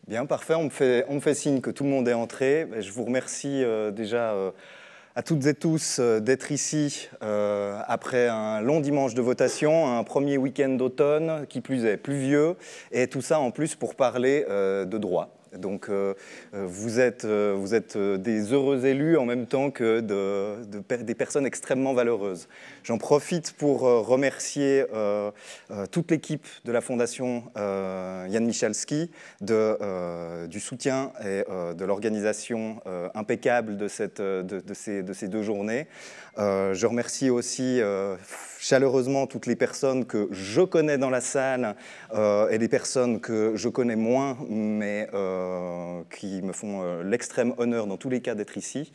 Bien, parfait. On me fait signe que tout le monde est entré. Je vous remercie déjà à toutes et tous d'être ici après un long dimanche de votation, un premier week-end d'automne, qui plus est pluvieux, et tout ça en plus pour parler de droit. Donc vous êtes des heureux élus en même temps que des personnes extrêmement valeureuses. J'en profite pour remercier toute l'équipe de la Fondation Jan Michalski du soutien et de l'organisation impeccable de ces 2 journées. Je remercie aussi chaleureusement toutes les personnes que je connais dans la salle et des personnes que je connais moins, mais qui me font l'extrême honneur dans tous les cas d'être ici.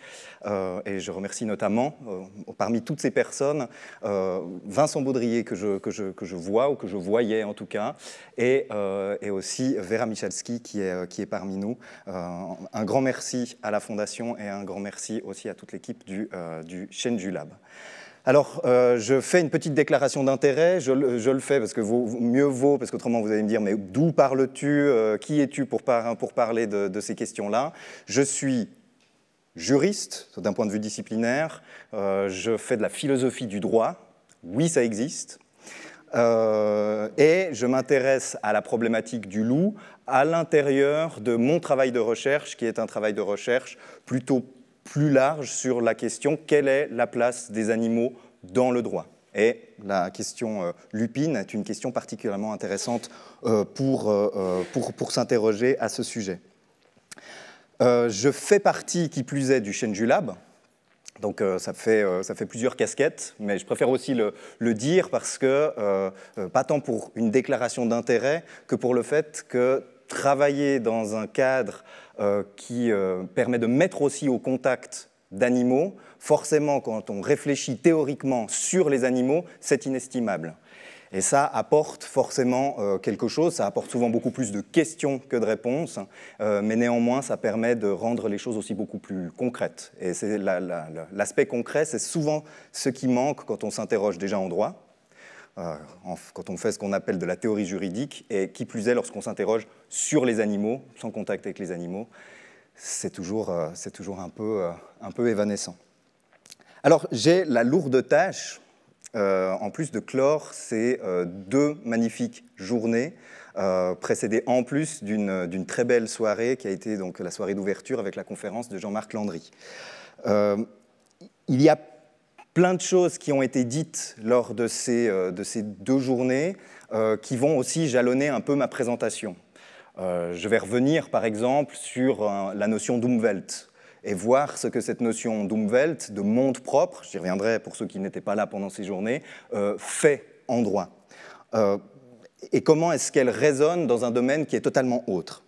Et je remercie notamment, parmi toutes ces personnes, Vincent Baudrier que je vois, ou que je voyais en tout cas, et aussi Vera Michalski qui est parmi nous. Un grand merci à la Fondation et un grand merci aussi à toute l'équipe du Shenju Lab. Alors, je fais une petite déclaration d'intérêt, je le fais parce que mieux vaut, parce qu'autrement vous allez me dire, mais d'où parles-tu, qui es-tu pour parler de ces questions-là? Je suis juriste, d'un point de vue disciplinaire, je fais de la philosophie du droit, oui ça existe, et je m'intéresse à la problématique du loup à l'intérieur de mon travail de recherche, qui est un travail de recherche plutôt plus large sur la question « Quelle est la place des animaux dans le droit ?» Et la question lupine est une question particulièrement intéressante pour s'interroger à ce sujet. Je fais partie, qui plus est, du Shenju Lab. Donc ça fait plusieurs casquettes, mais je préfère aussi le dire parce que, pas tant pour une déclaration d'intérêt que pour le fait que travailler dans un cadre qui permet de mettre aussi au contact d'animaux, forcément, quand on réfléchit théoriquement sur les animaux, c'est inestimable. Et ça apporte forcément quelque chose, ça apporte souvent beaucoup plus de questions que de réponses, mais néanmoins, ça permet de rendre les choses aussi beaucoup plus concrètes. Et l'aspect concret, c'est souvent ce qui manque quand on s'interroge déjà en droit, quand on fait ce qu'on appelle de la théorie juridique, et qui plus est lorsqu'on s'interroge sur les animaux, sans contact avec les animaux, c'est toujours un peu évanescent. Alors, j'ai la lourde tâche, en plus de clore ces 2 magnifiques journées, précédées en plus d'une très belle soirée qui a été donc la soirée d'ouverture avec la conférence de Jean-Marc Landry. Il y a plein de choses qui ont été dites lors de ces 2 journées qui vont aussi jalonner un peu ma présentation. Je vais revenir par exemple sur la notion d'Umwelt et voir ce que cette notion d'Umwelt, de monde propre, j'y reviendrai pour ceux qui n'étaient pas là pendant ces journées, fait en droit. Et comment est-ce qu'elle résonne dans un domaine qui est totalement autre.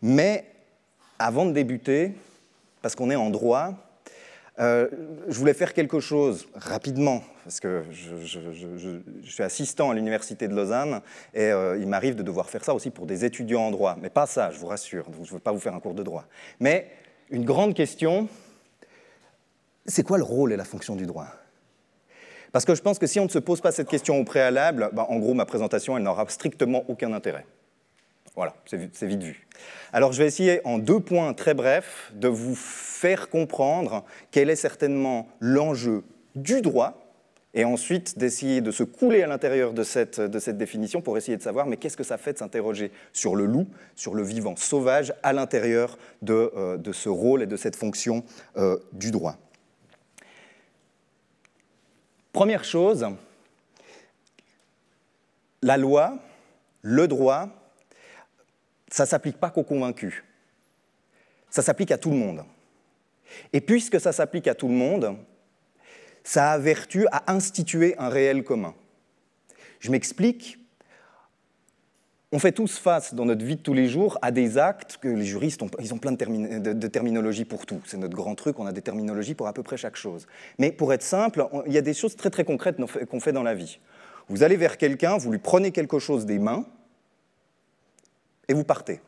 Mais avant de débuter, parce qu'on est en droit, je voulais faire quelque chose rapidement, parce que je suis assistant à l'Université de Lausanne, et il m'arrive de devoir faire ça aussi pour des étudiants en droit. Mais pas ça, je vous rassure, je ne veux pas vous faire un cours de droit. Mais une grande question, c'est quoi le rôle et la fonction du droit? Parce que je pense que si on ne se pose pas cette question au préalable, en gros, ma présentation, elle n'aura strictement aucun intérêt. Voilà, c'est vite vu. Alors, je vais essayer, en 2 points très brefs, de vous faire comprendre quel est certainement l'enjeu du droit, et ensuite d'essayer de se couler à l'intérieur de cette définition pour essayer de savoir, mais qu'est-ce que ça fait de s'interroger sur le loup, sur le vivant sauvage, à l'intérieur de ce rôle et de cette fonction du droit. Première chose, la loi, le droit, ça ne s'applique pas qu'aux convaincus. Ça s'applique à tout le monde. Et puisque ça s'applique à tout le monde, ça a vertu à instituer un réel commun. Je m'explique. On fait tous face dans notre vie de tous les jours à des actes que les juristes ils ont plein de terminologie pour tout. C'est notre grand truc, on a des terminologies pour à peu près chaque chose. Mais pour être simple, il y a des choses très très concrètes qu'on fait dans la vie. Vous allez vers quelqu'un, vous lui prenez quelque chose des mains et vous partez.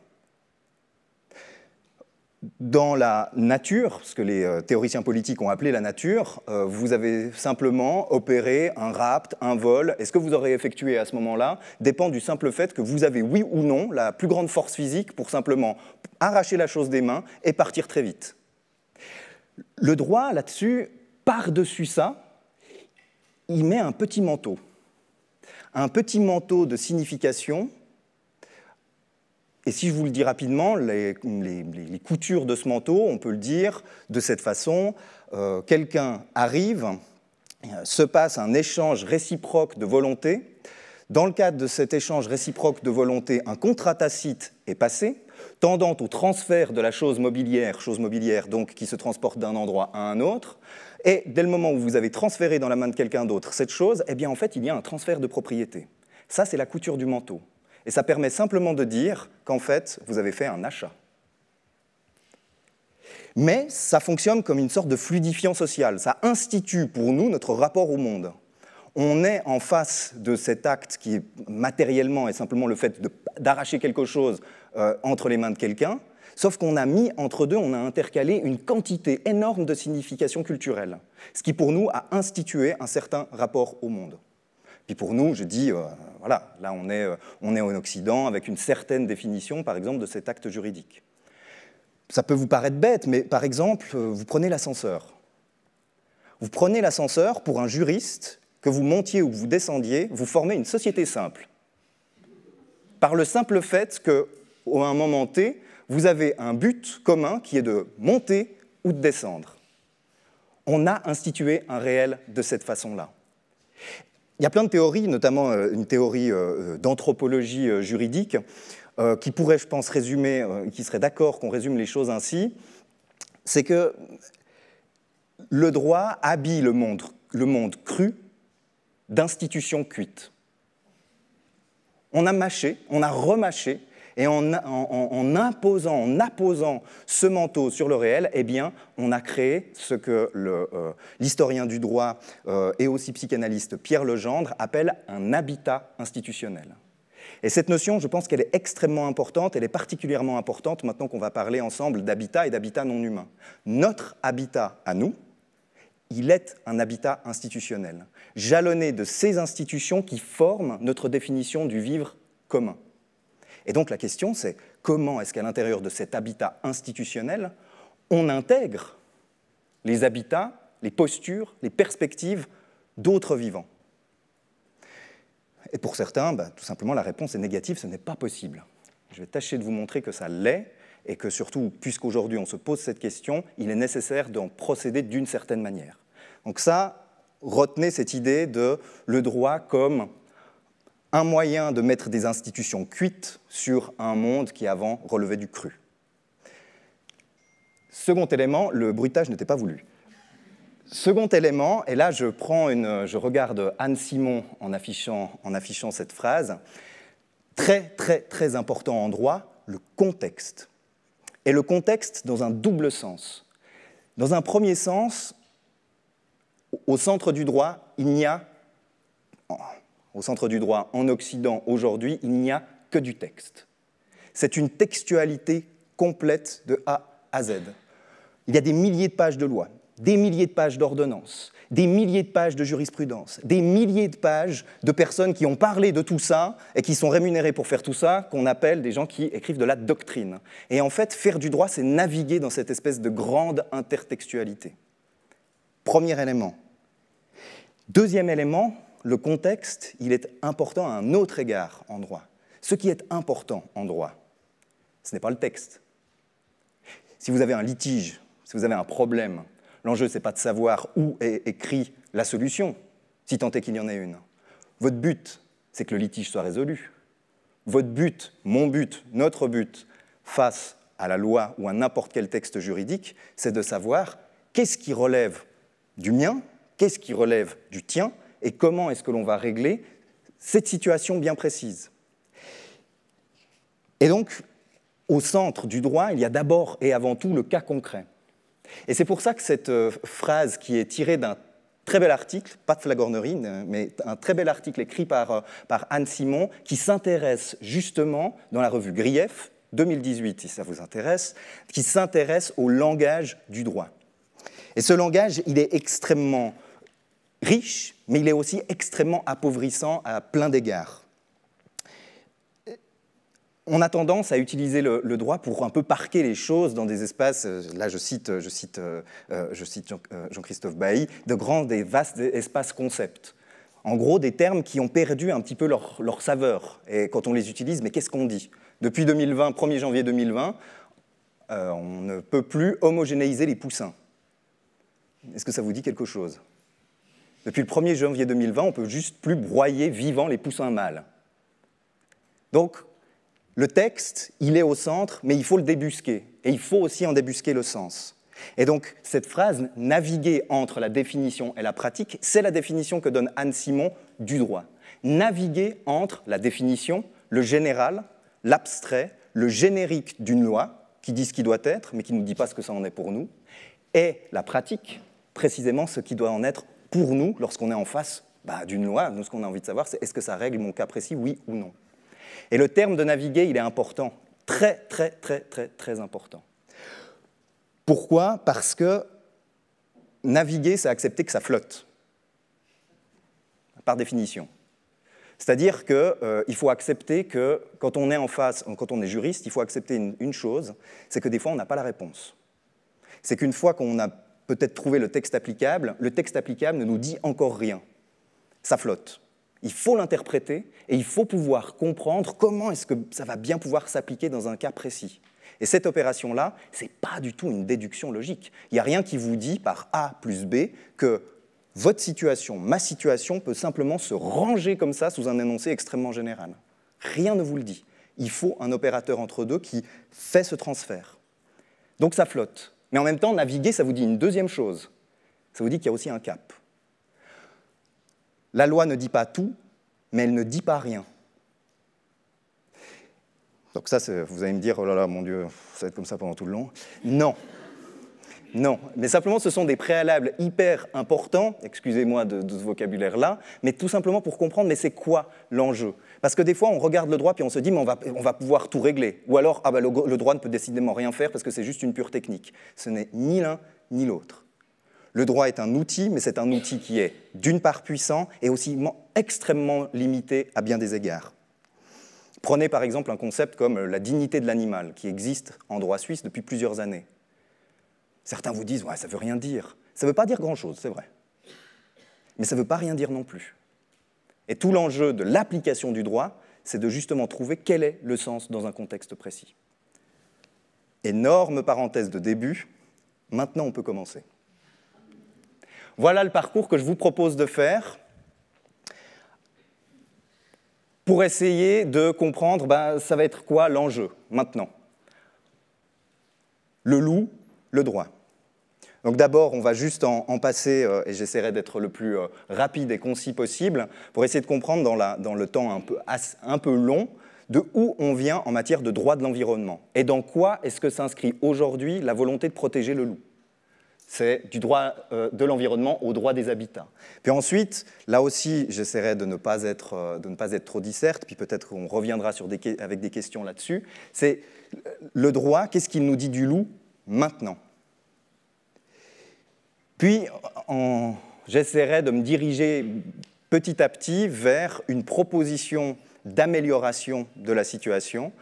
Dans la nature, ce que les théoriciens politiques ont appelé la nature, vous avez simplement opéré un rapt, un vol, et ce que vous aurez effectué à ce moment-là dépend du simple fait que vous avez, oui ou non, la plus grande force physique pour simplement arracher la chose des mains et partir très vite. Le droit, là-dessus, par-dessus ça, il met un petit manteau de signification. Et si je vous le dis rapidement, les coutures de ce manteau, on peut le dire de cette façon, quelqu'un arrive, se passe un échange réciproque de volonté. Dans le cadre de cet échange réciproque de volonté, un contrat tacite est passé, tendant au transfert de la chose mobilière donc qui se transporte d'un endroit à un autre. Et dès le moment où vous avez transféré dans la main de quelqu'un d'autre cette chose, eh bien en fait il y a un transfert de propriété. Ça c'est la couture du manteau. Et ça permet simplement de dire qu'en fait, vous avez fait un achat. Mais ça fonctionne comme une sorte de fluidifiant social. Ça institue pour nous notre rapport au monde. On est en face de cet acte qui est matériellement et simplement le fait d'arracher quelque chose entre les mains de quelqu'un, sauf qu'on a mis entre deux, on a intercalé une quantité énorme de significations culturelles, ce qui pour nous a institué un certain rapport au monde. Puis pour nous, je dis, voilà, là on est en Occident avec une certaine définition, par exemple, de cet acte juridique. Ça peut vous paraître bête, mais par exemple, vous prenez l'ascenseur. Vous prenez l'ascenseur pour un juriste, que vous montiez ou que vous descendiez, vous formez une société simple. Par le simple fait qu'à un moment T, vous avez un but commun qui est de monter ou de descendre. On a institué un réel de cette façon-là. Il y a plein de théories, notamment une théorie d'anthropologie juridique, qui pourrait, je pense, résumer, qui serait d'accord qu'on résume les choses ainsi, c'est que le droit habille le monde cru d'institutions cuites. On a mâché, on a remâché, et en apposant ce manteau sur le réel, eh bien, on a créé ce que l'historien du droit et aussi psychanalyste Pierre Legendre appelle un habitat institutionnel. Et cette notion, je pense qu'elle est extrêmement importante, elle est particulièrement importante maintenant qu'on va parler ensemble d'habitat et d'habitat non humain. Notre habitat à nous, il est un habitat institutionnel, jalonné de ces institutions qui forment notre définition du vivre commun. Et donc la question, c'est comment est-ce qu'à l'intérieur de cet habitat institutionnel, on intègre les habitats, les postures, les perspectives d'autres vivants. Et pour certains, tout simplement, la réponse est négative, ce n'est pas possible. Je vais tâcher de vous montrer que ça l'est, et que surtout, puisqu'aujourd'hui on se pose cette question, il est nécessaire d'en procéder d'une certaine manière. Donc ça, retenez cette idée de le droit comme un moyen de mettre des institutions cuites sur un monde qui avant relevait du cru. Second élément, le bruitage n'était pas voulu. Second élément, et là je regarde Anne Simon en affichant cette phrase, très très très important en droit, le contexte. Et le contexte dans un double sens. Dans un premier sens, au centre du droit, au centre du droit en Occident aujourd'hui, il n'y a que du texte. C'est une textualité complète de A à Z. Il y a des milliers de pages de loi, des milliers de pages d'ordonnances, des milliers de pages de jurisprudence, des milliers de pages de personnes qui ont parlé de tout ça et qui sont rémunérées pour faire tout ça, qu'on appelle des gens qui écrivent de la doctrine. Et en fait, faire du droit, c'est naviguer dans cette espèce de grande intertextualité. Premier élément. Deuxième élément, le contexte, il est important à un autre égard en droit. Ce qui est important en droit, ce n'est pas le texte. Si vous avez un litige, si vous avez un problème, l'enjeu, ce n'est pas de savoir où est écrite la solution, si tant est qu'il y en ait une. Votre but, c'est que le litige soit résolu. Votre but, mon but, notre but, face à la loi ou à n'importe quel texte juridique, c'est de savoir qu'est-ce qui relève du mien, qu'est-ce qui relève du tien, et comment est-ce que l'on va régler cette situation bien précise. Et donc, au centre du droit, il y a d'abord et avant tout le cas concret. Et c'est pour ça que cette phrase qui est tirée d'un très bel article, pas de flagornerie, mais un très bel article écrit par Anne Simon, qui s'intéresse justement, dans la revue Grief, 2018, si ça vous intéresse, qui s'intéresse au langage du droit. Et ce langage, il est extrêmement riche, mais il est aussi extrêmement appauvrissant à plein d'égards. On a tendance à utiliser le droit pour un peu parquer les choses dans des espaces, là je cite Jean-Christophe Bailly, de grands, des vastes espaces concepts. En gros, des termes qui ont perdu un petit peu leur saveur. Et quand on les utilise, mais qu'est-ce qu'on dit? Depuis 2020, 1er janvier 2020, on ne peut plus homogénéiser les poussins. Est-ce que ça vous dit quelque chose? Depuis le 1er janvier 2020, on ne peut juste plus broyer vivant les poussins mâles. Donc, le texte, il est au centre, mais il faut le débusquer. Et il faut aussi en débusquer le sens. Et donc, cette phrase « naviguer entre la définition et la pratique », c'est la définition que donne Anne Simon du droit. Naviguer entre la définition, le général, l'abstrait, le générique d'une loi, qui dit ce qui doit être, mais qui ne nous dit pas ce que ça en est pour nous, et la pratique, précisément ce qui doit en être pour nous lorsqu'on est en face d'une loi. Nous, ce qu'on a envie de savoir, c'est est-ce que ça règle mon cas précis, oui ou non. Et le terme de naviguer, il est important, très, très, très, très, très important. Pourquoi? Parce que naviguer, c'est accepter que ça flotte, par définition. C'est-à-dire qu'il faut accepter que quand on est en face, quand on est juriste, il faut accepter une chose, c'est que des fois, on n'a pas la réponse. C'est qu'une fois qu'on a peut-être trouvé le texte applicable ne nous dit encore rien. Ça flotte. Il faut l'interpréter et il faut pouvoir comprendre comment est-ce que ça va bien pouvoir s'appliquer dans un cas précis. Et cette opération-là, ce n'est pas du tout une déduction logique. Il n'y a rien qui vous dit par A plus B que votre situation, ma situation, peut simplement se ranger comme ça sous un énoncé extrêmement général. Rien ne vous le dit. Il faut un opérateur entre deux qui fait ce transfert. Donc ça flotte. Mais en même temps, naviguer, ça vous dit une deuxième chose. Ça vous dit qu'il y a aussi un cap. La loi ne dit pas tout, mais elle ne dit pas rien. Donc ça, vous allez me dire, oh là là, mon Dieu, ça va être comme ça pendant tout le long. Non. Non, mais simplement ce sont des préalables hyper importants, excusez-moi de ce vocabulaire-là, mais tout simplement pour comprendre, mais c'est quoi l'enjeu? Parce que des fois, on regarde le droit puis on se dit, mais on va pouvoir tout régler. Ou alors, le droit ne peut décidément rien faire parce que c'est juste une pure technique. Ce n'est ni l'un ni l'autre. Le droit est un outil, mais c'est un outil qui est d'une part puissant et aussi extrêmement limité à bien des égards. Prenez par exemple un concept comme la dignité de l'animal, qui existe en droit suisse depuis plusieurs années. Certains vous disent, ouais, ça ne veut rien dire. Ça ne veut pas dire grand-chose, c'est vrai. Mais ça ne veut pas rien dire non plus. Et tout l'enjeu de l'application du droit, c'est de justement trouver quel est le sens dans un contexte précis. Énorme parenthèse de début, maintenant on peut commencer. Voilà le parcours que je vous propose de faire pour essayer de comprendre, ça va être quoi l'enjeu maintenant. Le loup, le droit. Donc d'abord, on va juste en passer, et j'essaierai d'être le plus rapide et concis possible, pour essayer de comprendre dans le temps un peu long, de où on vient en matière de droit de l'environnement. Et dans quoi est-ce que s'inscrit aujourd'hui la volonté de protéger le loup? C'est du droit de l'environnement au droit des habitats. Puis ensuite, là aussi, j'essaierai de ne pas être trop disserte, puis peut-être qu'on reviendra avec des questions là-dessus. C'est le droit, qu'est-ce qu'il nous dit du loup maintenant? Puis, j'essaierai de me diriger petit à petit vers une proposition d'amélioration de la situation,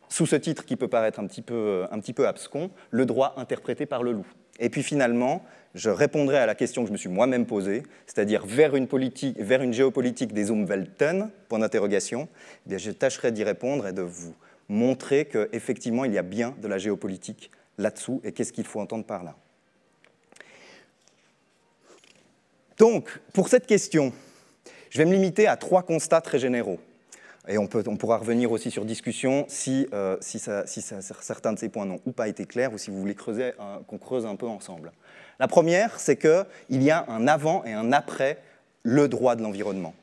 sous ce titre qui peut paraître un petit peu abscon, le droit interprété par le loup. Et puis finalement, je répondrai à la question que je me suis moi-même posée, c'est-à-dire vers une géopolitique des Umwelten, point d'interrogation. Eh bien, je tâcherai d'y répondre et de vous montrer qu'effectivement, il y a bien de la géopolitique là-dessous et qu'est-ce qu'il faut entendre par là. Donc, pour cette question, je vais me limiter à 3 constats très généraux. Et on pourra revenir aussi sur discussion si certains de ces points n'ont ou pas été clairs ou si vous voulez qu'on creuse un peu ensemble. La première, c'est qu'il y a un avant et un après le droit de l'environnement.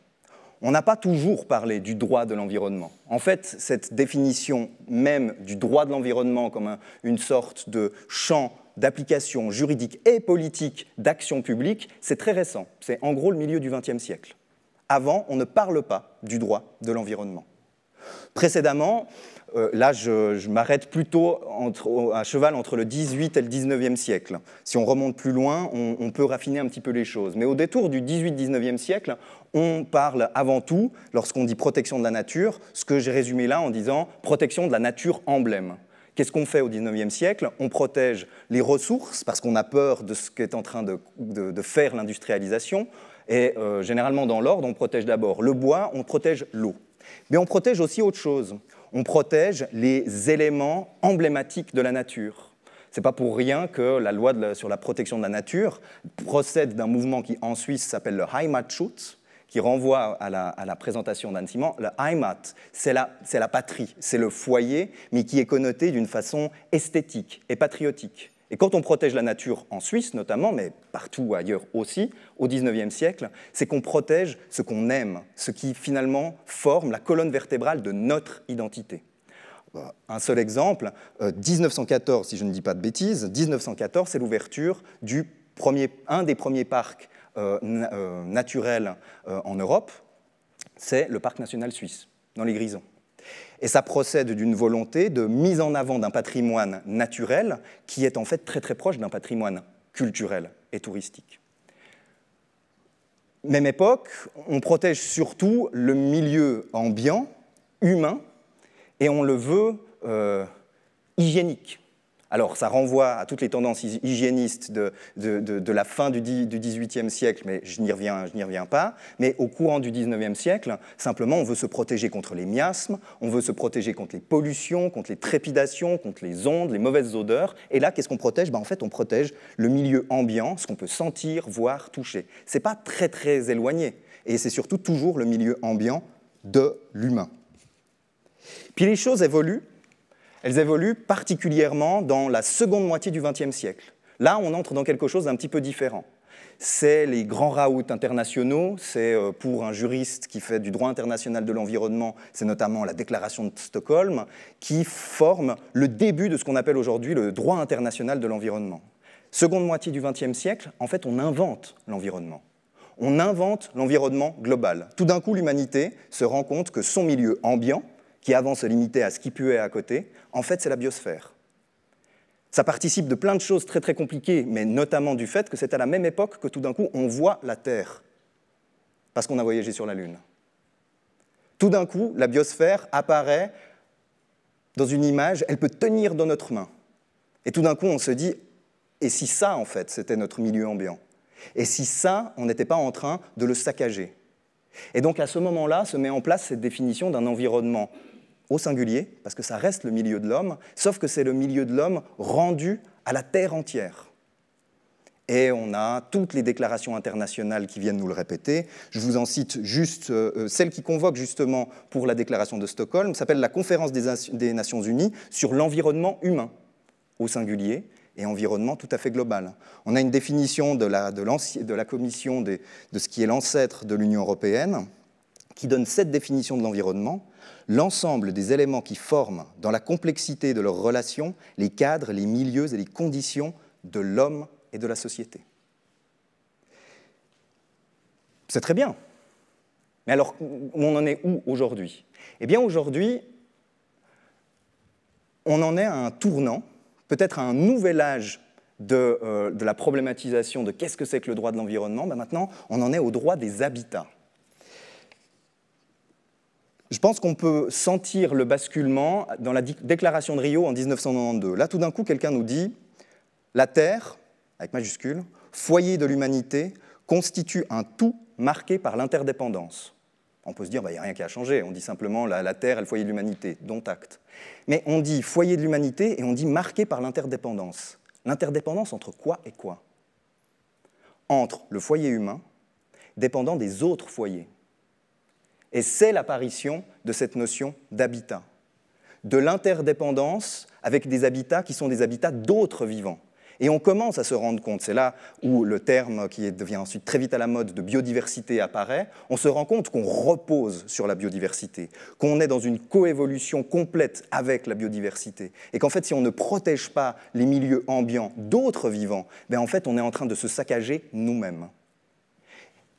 On n'a pas toujours parlé du droit de l'environnement. En fait, cette définition même du droit de l'environnement comme une sorte de champ d'application juridique et politique d'action publique, c'est très récent. C'est en gros le milieu du XXe siècle. Avant, on ne parle pas du droit de l'environnement. Précédemment, là, je m'arrête plutôt à cheval entre le 18 et le 19e siècle. Si on remonte plus loin, on peut raffiner un petit peu les choses. Mais au détour du 18-19e siècle, on parle avant tout, lorsqu'on dit protection de la nature, ce que j'ai résumé là en disant protection de la nature emblème. Qu'est-ce qu'on fait au 19e siècle? On protège les ressources parce qu'on a peur de ce qu'est en train de faire l'industrialisation. Et généralement, dans l'ordre, on protège d'abord le bois, on protège l'eau. Mais on protège aussi autre chose. On protège les éléments emblématiques de la nature. Ce n'est pas pour rien que la loi sur la protection de la nature procède d'un mouvement qui, en Suisse, s'appelle le Heimatschutz, qui renvoie à la présentation d'Anne Simon. Le Heimat, c'est la patrie, c'est le foyer, mais qui est connoté d'une façon esthétique et patriotique. Et quand on protège la nature en Suisse notamment, mais partout ailleurs aussi, au XIXe siècle, c'est qu'on protège ce qu'on aime, ce qui finalement forme la colonne vertébrale de notre identité. Un seul exemple, 1914, si je ne dis pas de bêtises, 1914, c'est l'ouverture un des premiers parcs naturels en Europe, c'est le parc national suisse, dans les Grisons. Et ça procède d'une volonté de mise en avant d'un patrimoine naturel qui est en fait très très proche d'un patrimoine culturel et touristique. Même époque, on protège surtout le milieu ambiant, humain, et on le veut hygiénique. Alors, ça renvoie à toutes les tendances hygiénistes de la fin du XVIIIe siècle, mais je n'y reviens pas. Mais au courant du XIXe siècle, simplement, on veut se protéger contre les miasmes, on veut se protéger contre les pollutions, contre les trépidations, contre les ondes, les mauvaises odeurs. Et là, qu'est-ce qu'on protège? En fait, on protège le milieu ambiant, ce qu'on peut sentir, voir, toucher. Ce n'est pas très, très éloigné. Et c'est surtout toujours le milieu ambiant de l'humain. Puis les choses évoluent. Elles évoluent particulièrement dans la seconde moitié du XXe siècle. Là, on entre dans quelque chose d'un petit peu différent. C'est les grands raouts internationaux, c'est pour un juriste qui fait du droit international de l'environnement, c'est notamment la déclaration de Stockholm, qui forme le début de ce qu'on appelle aujourd'hui le droit international de l'environnement. Seconde moitié du XXe siècle, en fait, on invente l'environnement. On invente l'environnement global. Tout d'un coup, l'humanité se rend compte que son milieu ambiant, qui avant se limitait à ce qui puait à côté, en fait, c'est la biosphère. Ça participe de plein de choses très très compliquées, mais notamment du fait que c'est à la même époque que tout d'un coup, on voit la Terre, parce qu'on a voyagé sur la Lune. Tout d'un coup, la biosphère apparaît dans une image, elle peut tenir dans notre main. Et tout d'un coup, on se dit, et si ça, en fait, c'était notre milieu ambiant? Et si ça, on n'était pas en train de le saccager? Et donc, à ce moment-là, se met en place cette définition d'un environnement au singulier, parce que ça reste le milieu de l'homme, sauf que c'est le milieu de l'homme rendu à la Terre entière. Et on a toutes les déclarations internationales qui viennent nous le répéter. Je vous en cite juste celle qui convoque justement pour la déclaration de Stockholm, s'appelle la Conférence des Nations Unies sur l'environnement humain, au singulier, et environnement tout à fait global. On a une définition de la Commission de ce qui est l'ancêtre de l'Union européenne, qui donne cette définition de l'environnement: l'ensemble des éléments qui forment, dans la complexité de leurs relations, les cadres, les milieux et les conditions de l'homme et de la société. C'est très bien. Mais alors, on en est où aujourd'hui? Eh bien, aujourd'hui, on en est à un tournant, peut-être à un nouvel âge de la problématisation de qu'est-ce que c'est que le droit de l'environnement. Maintenant, on en est au droit des habitats. Je pense qu'on peut sentir le basculement dans la déclaration de Rio en 1992. Là, tout d'un coup, quelqu'un nous dit « La Terre, avec majuscule, foyer de l'humanité, constitue un tout marqué par l'interdépendance. » On peut se dire, il n'y a rien qui a changé. On dit simplement la Terre est le foyer de l'humanité, dont acte. Mais on dit foyer de l'humanité et on dit marqué par l'interdépendance. L'interdépendance entre quoi et quoi? Entre le foyer humain, dépendant des autres foyers. Et c'est l'apparition de cette notion d'habitat, de l'interdépendance avec des habitats qui sont des habitats d'autres vivants. Et on commence à se rendre compte, c'est là où le terme qui devient ensuite très vite à la mode de biodiversité apparaît, on se rend compte qu'on repose sur la biodiversité, qu'on est dans une coévolution complète avec la biodiversité, et qu'en fait, si on ne protège pas les milieux ambiants d'autres vivants, en fait, on est en train de se saccager nous-mêmes.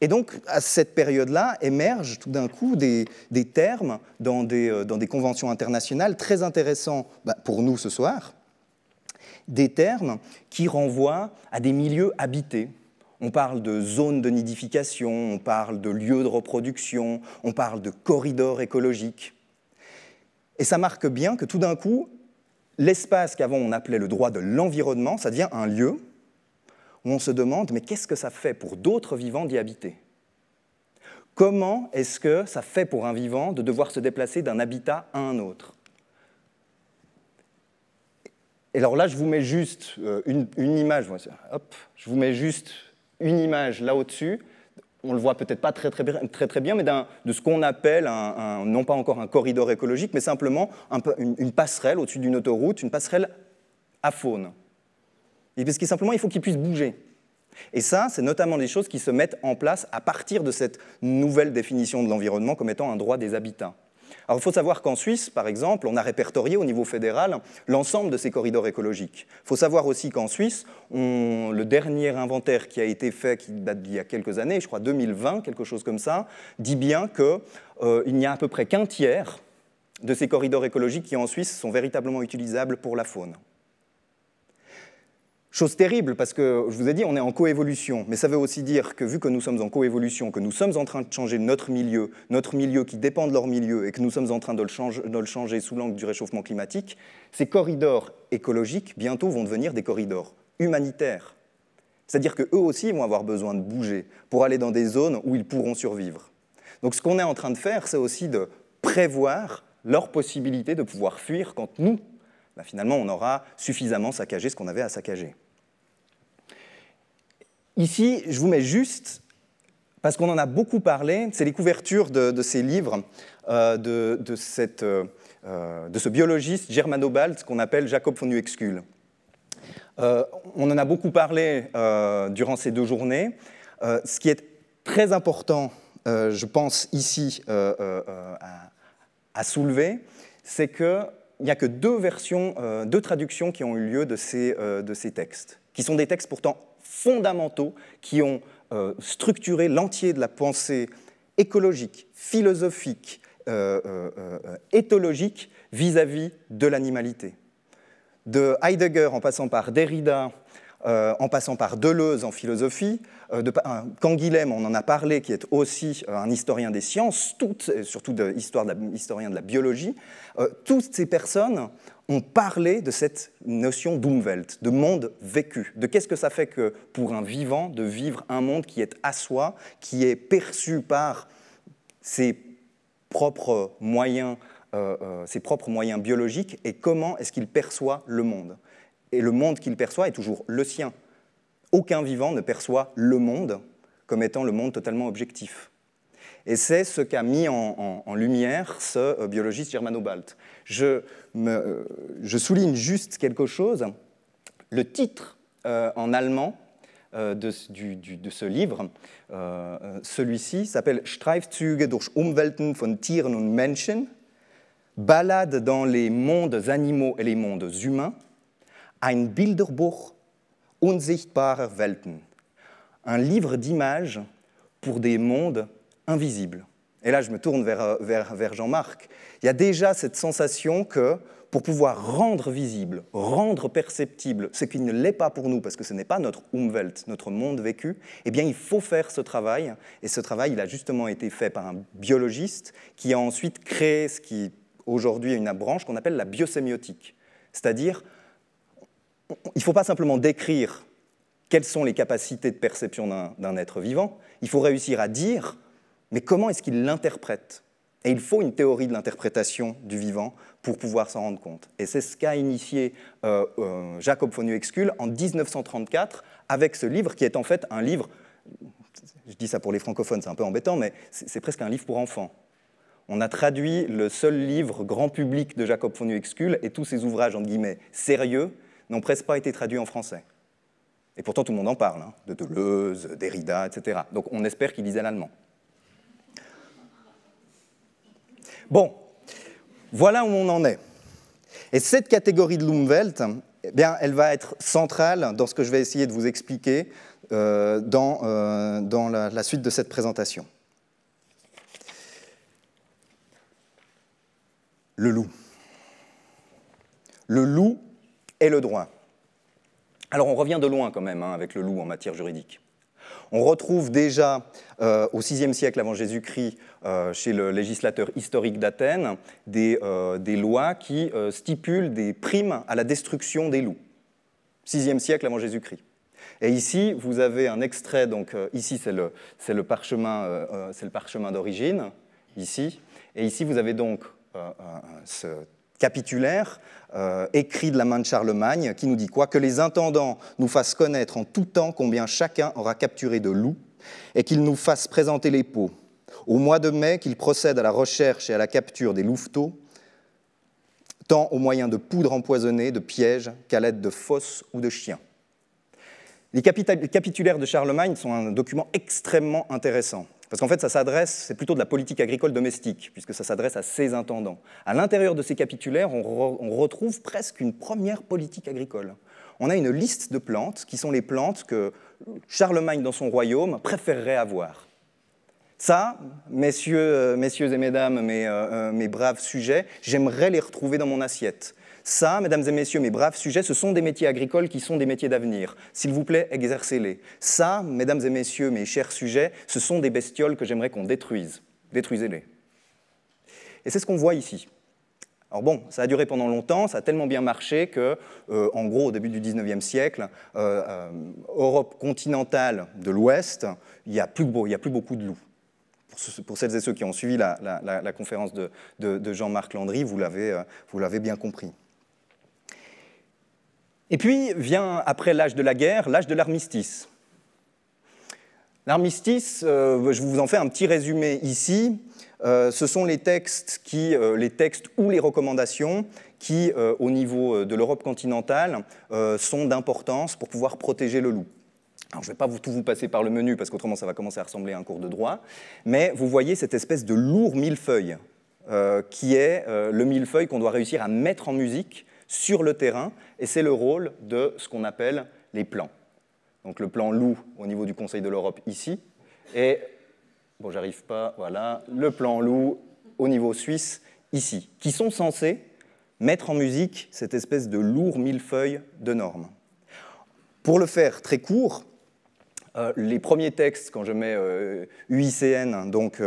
Et donc, à cette période-là, émergent tout d'un coup des termes dans des conventions internationales très intéressants pour nous ce soir, des termes qui renvoient à des milieux habités. On parle de zones de nidification, on parle de lieux de reproduction, on parle de corridors écologiques. Et ça marque bien que tout d'un coup, l'espace qu'avant on appelait le droit de l'environnement, ça devient un lieu où on se demande, mais qu'est-ce que ça fait pour d'autres vivants d'y habiter? Comment est-ce que ça fait pour un vivant de devoir se déplacer d'un habitat à un autre? Et alors là, je vous mets juste une image, hop, je vous mets juste une image là au-dessus. On le voit peut-être pas très bien, mais de ce qu'on appelle, non pas encore un corridor écologique, mais simplement une passerelle au-dessus d'une autoroute, une passerelle à faune. Et parce que simplement, il faut qu'il puisse bouger. Et ça, c'est notamment des choses qui se mettent en place à partir de cette nouvelle définition de l'environnement comme étant un droit des habitats. Alors, il faut savoir qu'en Suisse, par exemple, on a répertorié au niveau fédéral l'ensemble de ces corridors écologiques. Il faut savoir aussi qu'en Suisse, le dernier inventaire qui a été fait, qui date d'il y a quelques années, je crois 2020, quelque chose comme ça, dit bien qu'il n'y a à peu près qu'un tiers de ces corridors écologiques qui, en Suisse, sont véritablement utilisables pour la faune. Chose terrible, parce que, je vous ai dit, on est en coévolution, mais ça veut aussi dire que, vu que nous sommes en coévolution, que nous sommes en train de changer notre milieu qui dépend de leur milieu, et que nous sommes en train de le changer sous l'angle du réchauffement climatique, ces corridors écologiques, bientôt, vont devenir des corridors humanitaires. C'est-à-dire qu'eux aussi vont avoir besoin de bouger pour aller dans des zones où ils pourront survivre. Donc ce qu'on est en train de faire, c'est aussi de prévoir leur possibilité de pouvoir fuir quand nous, finalement, on aura suffisamment saccagé ce qu'on avait à saccager. Ici, je vous mets juste, parce qu'on en a beaucoup parlé, c'est les couvertures de ces livres, de ce biologiste germano-balte qu'on appelle Jacob von Uexküll. On en a beaucoup parlé durant ces 2 journées. Ce qui est très important, je pense, ici, à soulever, c'est que il n'y a que 2 versions, 2 traductions qui ont eu lieu de ces textes, qui sont des textes pourtant fondamentaux, qui ont structuré l'entier de la pensée écologique, philosophique, éthologique vis-à-vis de l'animalité. De Heidegger en passant par Derrida, en passant par Deleuze en philosophie, Canguilhem, on en a parlé, qui est aussi un historien des sciences, surtout historien de la biologie, toutes ces personnes ont parlé de cette notion d'Umwelt, de monde vécu, de qu'est-ce que ça fait que pour un vivant de vivre un monde qui est à soi, qui est perçu par ses propres moyens biologiques, et comment est-ce qu'il perçoit le monde. Et le monde qu'il perçoit est toujours le sien. Aucun vivant ne perçoit le monde comme étant le monde totalement objectif. Et c'est ce qu'a mis en lumière ce biologiste germano-balte. Je souligne juste quelque chose. Le titre en allemand de ce livre, celui-ci s'appelle « Streifzüge durch Umwelten von Tieren und Menschen », balade dans les mondes animaux et les mondes humains, ein Bilderbuch unsichtbarer Welten, un livre d'images pour des mondes invisibles. Et là, je me tourne vers Jean-Marc. Il y a déjà cette sensation que, pour pouvoir rendre visible, rendre perceptible ce qui ne l'est pas pour nous, parce que ce n'est pas notre Umwelt, notre monde vécu, eh bien, il faut faire ce travail. Et ce travail, il a justement été fait par un biologiste qui a ensuite créé ce qui, aujourd'hui, est une branche qu'on appelle la biosémiotique. C'est-à-dire, il ne faut pas simplement décrire quelles sont les capacités de perception d'un être vivant, il faut réussir à dire, mais comment est-ce qu'il l'interprète? Et il faut une théorie de l'interprétation du vivant pour pouvoir s'en rendre compte. Et c'est ce qu'a initié Jacob von Uexküll en 1934 avec ce livre qui est en fait un livre, je dis ça pour les francophones, c'est un peu embêtant, mais c'est presque un livre pour enfants. On a traduit le seul livre grand public de Jacob von Uexküll et tous ses ouvrages, entre guillemets, sérieux, n'ont presque pas été traduits en français. Et pourtant, tout le monde en parle, hein, de Deleuze, Derrida, etc. Donc on espère qu'il lisait l'allemand. Bon, voilà où on en est. Et cette catégorie de l'Umwelt, eh bien, elle va être centrale dans ce que je vais essayer de vous expliquer dans la suite de cette présentation. Le loup. Le loup et le droit. Alors on revient de loin quand même avec le loup en matière juridique. On retrouve déjà au VIe siècle avant Jésus-Christ, chez le législateur historique d'Athènes, des lois qui stipulent des primes à la destruction des loups. VIe siècle avant Jésus-Christ. Et ici, vous avez un extrait, donc ici c'est le parchemin d'origine, ici, et ici vous avez donc ce capitulaire écrit de la main de Charlemagne qui nous dit quoi? Que les intendants nous fassent connaître en tout temps combien chacun aura capturé de loups et qu'ils nous fassent présenter les peaux. Au mois de mai, qu'ils procèdent à la recherche et à la capture des louveteaux, tant au moyen de poudre empoisonnée, de pièges, qu'à l'aide de fosses ou de chiens. Les capitulaires de Charlemagne sont un document extrêmement intéressant. Parce qu'en fait, c'est plutôt de la politique agricole domestique, puisque ça s'adresse à ses intendants. À l'intérieur de ces capitulaires, on retrouve presque une première politique agricole. On a une liste de plantes, qui sont les plantes que Charlemagne, dans son royaume, préférerait avoir. Ça, messieurs et mesdames, mes braves sujets, j'aimerais les retrouver dans mon assiette. Ça, mesdames et messieurs, mes braves sujets, ce sont des métiers agricoles qui sont des métiers d'avenir. S'il vous plaît, exercez-les. Ça, mesdames et messieurs, mes chers sujets, ce sont des bestioles que j'aimerais qu'on détruise. Détruisez-les. Et c'est ce qu'on voit ici. Alors bon, ça a duré pendant longtemps, ça a tellement bien marché que, en gros, au début du XIXe siècle, Europe continentale de l'Ouest, il n'y a plus beaucoup de loups. Pour celles et ceux qui ont suivi la conférence de Jean-Marc Landry, vous l'avez bien compris. Et puis vient, après l'âge de la guerre, l'âge de l'armistice. L'armistice, je vous en fais un petit résumé ici. Ce sont les textes ou les recommandations qui, au niveau de l'Europe continentale, sont d'importance pour pouvoir protéger le loup. Alors, je ne vais pas tout vous passer par le menu, parce qu'autrement ça va commencer à ressembler à un cours de droit, mais vous voyez cette espèce de lourd millefeuille, qui est le millefeuille qu'on doit réussir à mettre en musique sur le terrain, et c'est le rôle de ce qu'on appelle les plans. Donc le plan loup au niveau du Conseil de l'Europe ici, et, bon j'arrive pas, voilà, le plan loup au niveau suisse ici, qui sont censés mettre en musique cette espèce de lourd millefeuille de normes. Pour le faire très court, les premiers textes, quand je mets UICN, donc,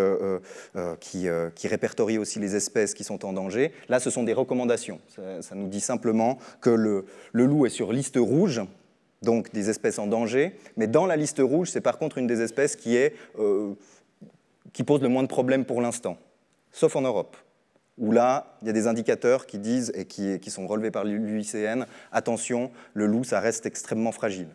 qui répertorie aussi les espèces qui sont en danger, là ce sont des recommandations. Ça nous dit simplement que le loup est sur liste rouge, donc des espèces en danger, mais dans la liste rouge, c'est par contre une des espèces qui pose le moins de problèmes pour l'instant, sauf en Europe, où là, il y a des indicateurs qui disent, et qui sont relevés par l'UICN, attention, le loup, ça reste extrêmement fragile.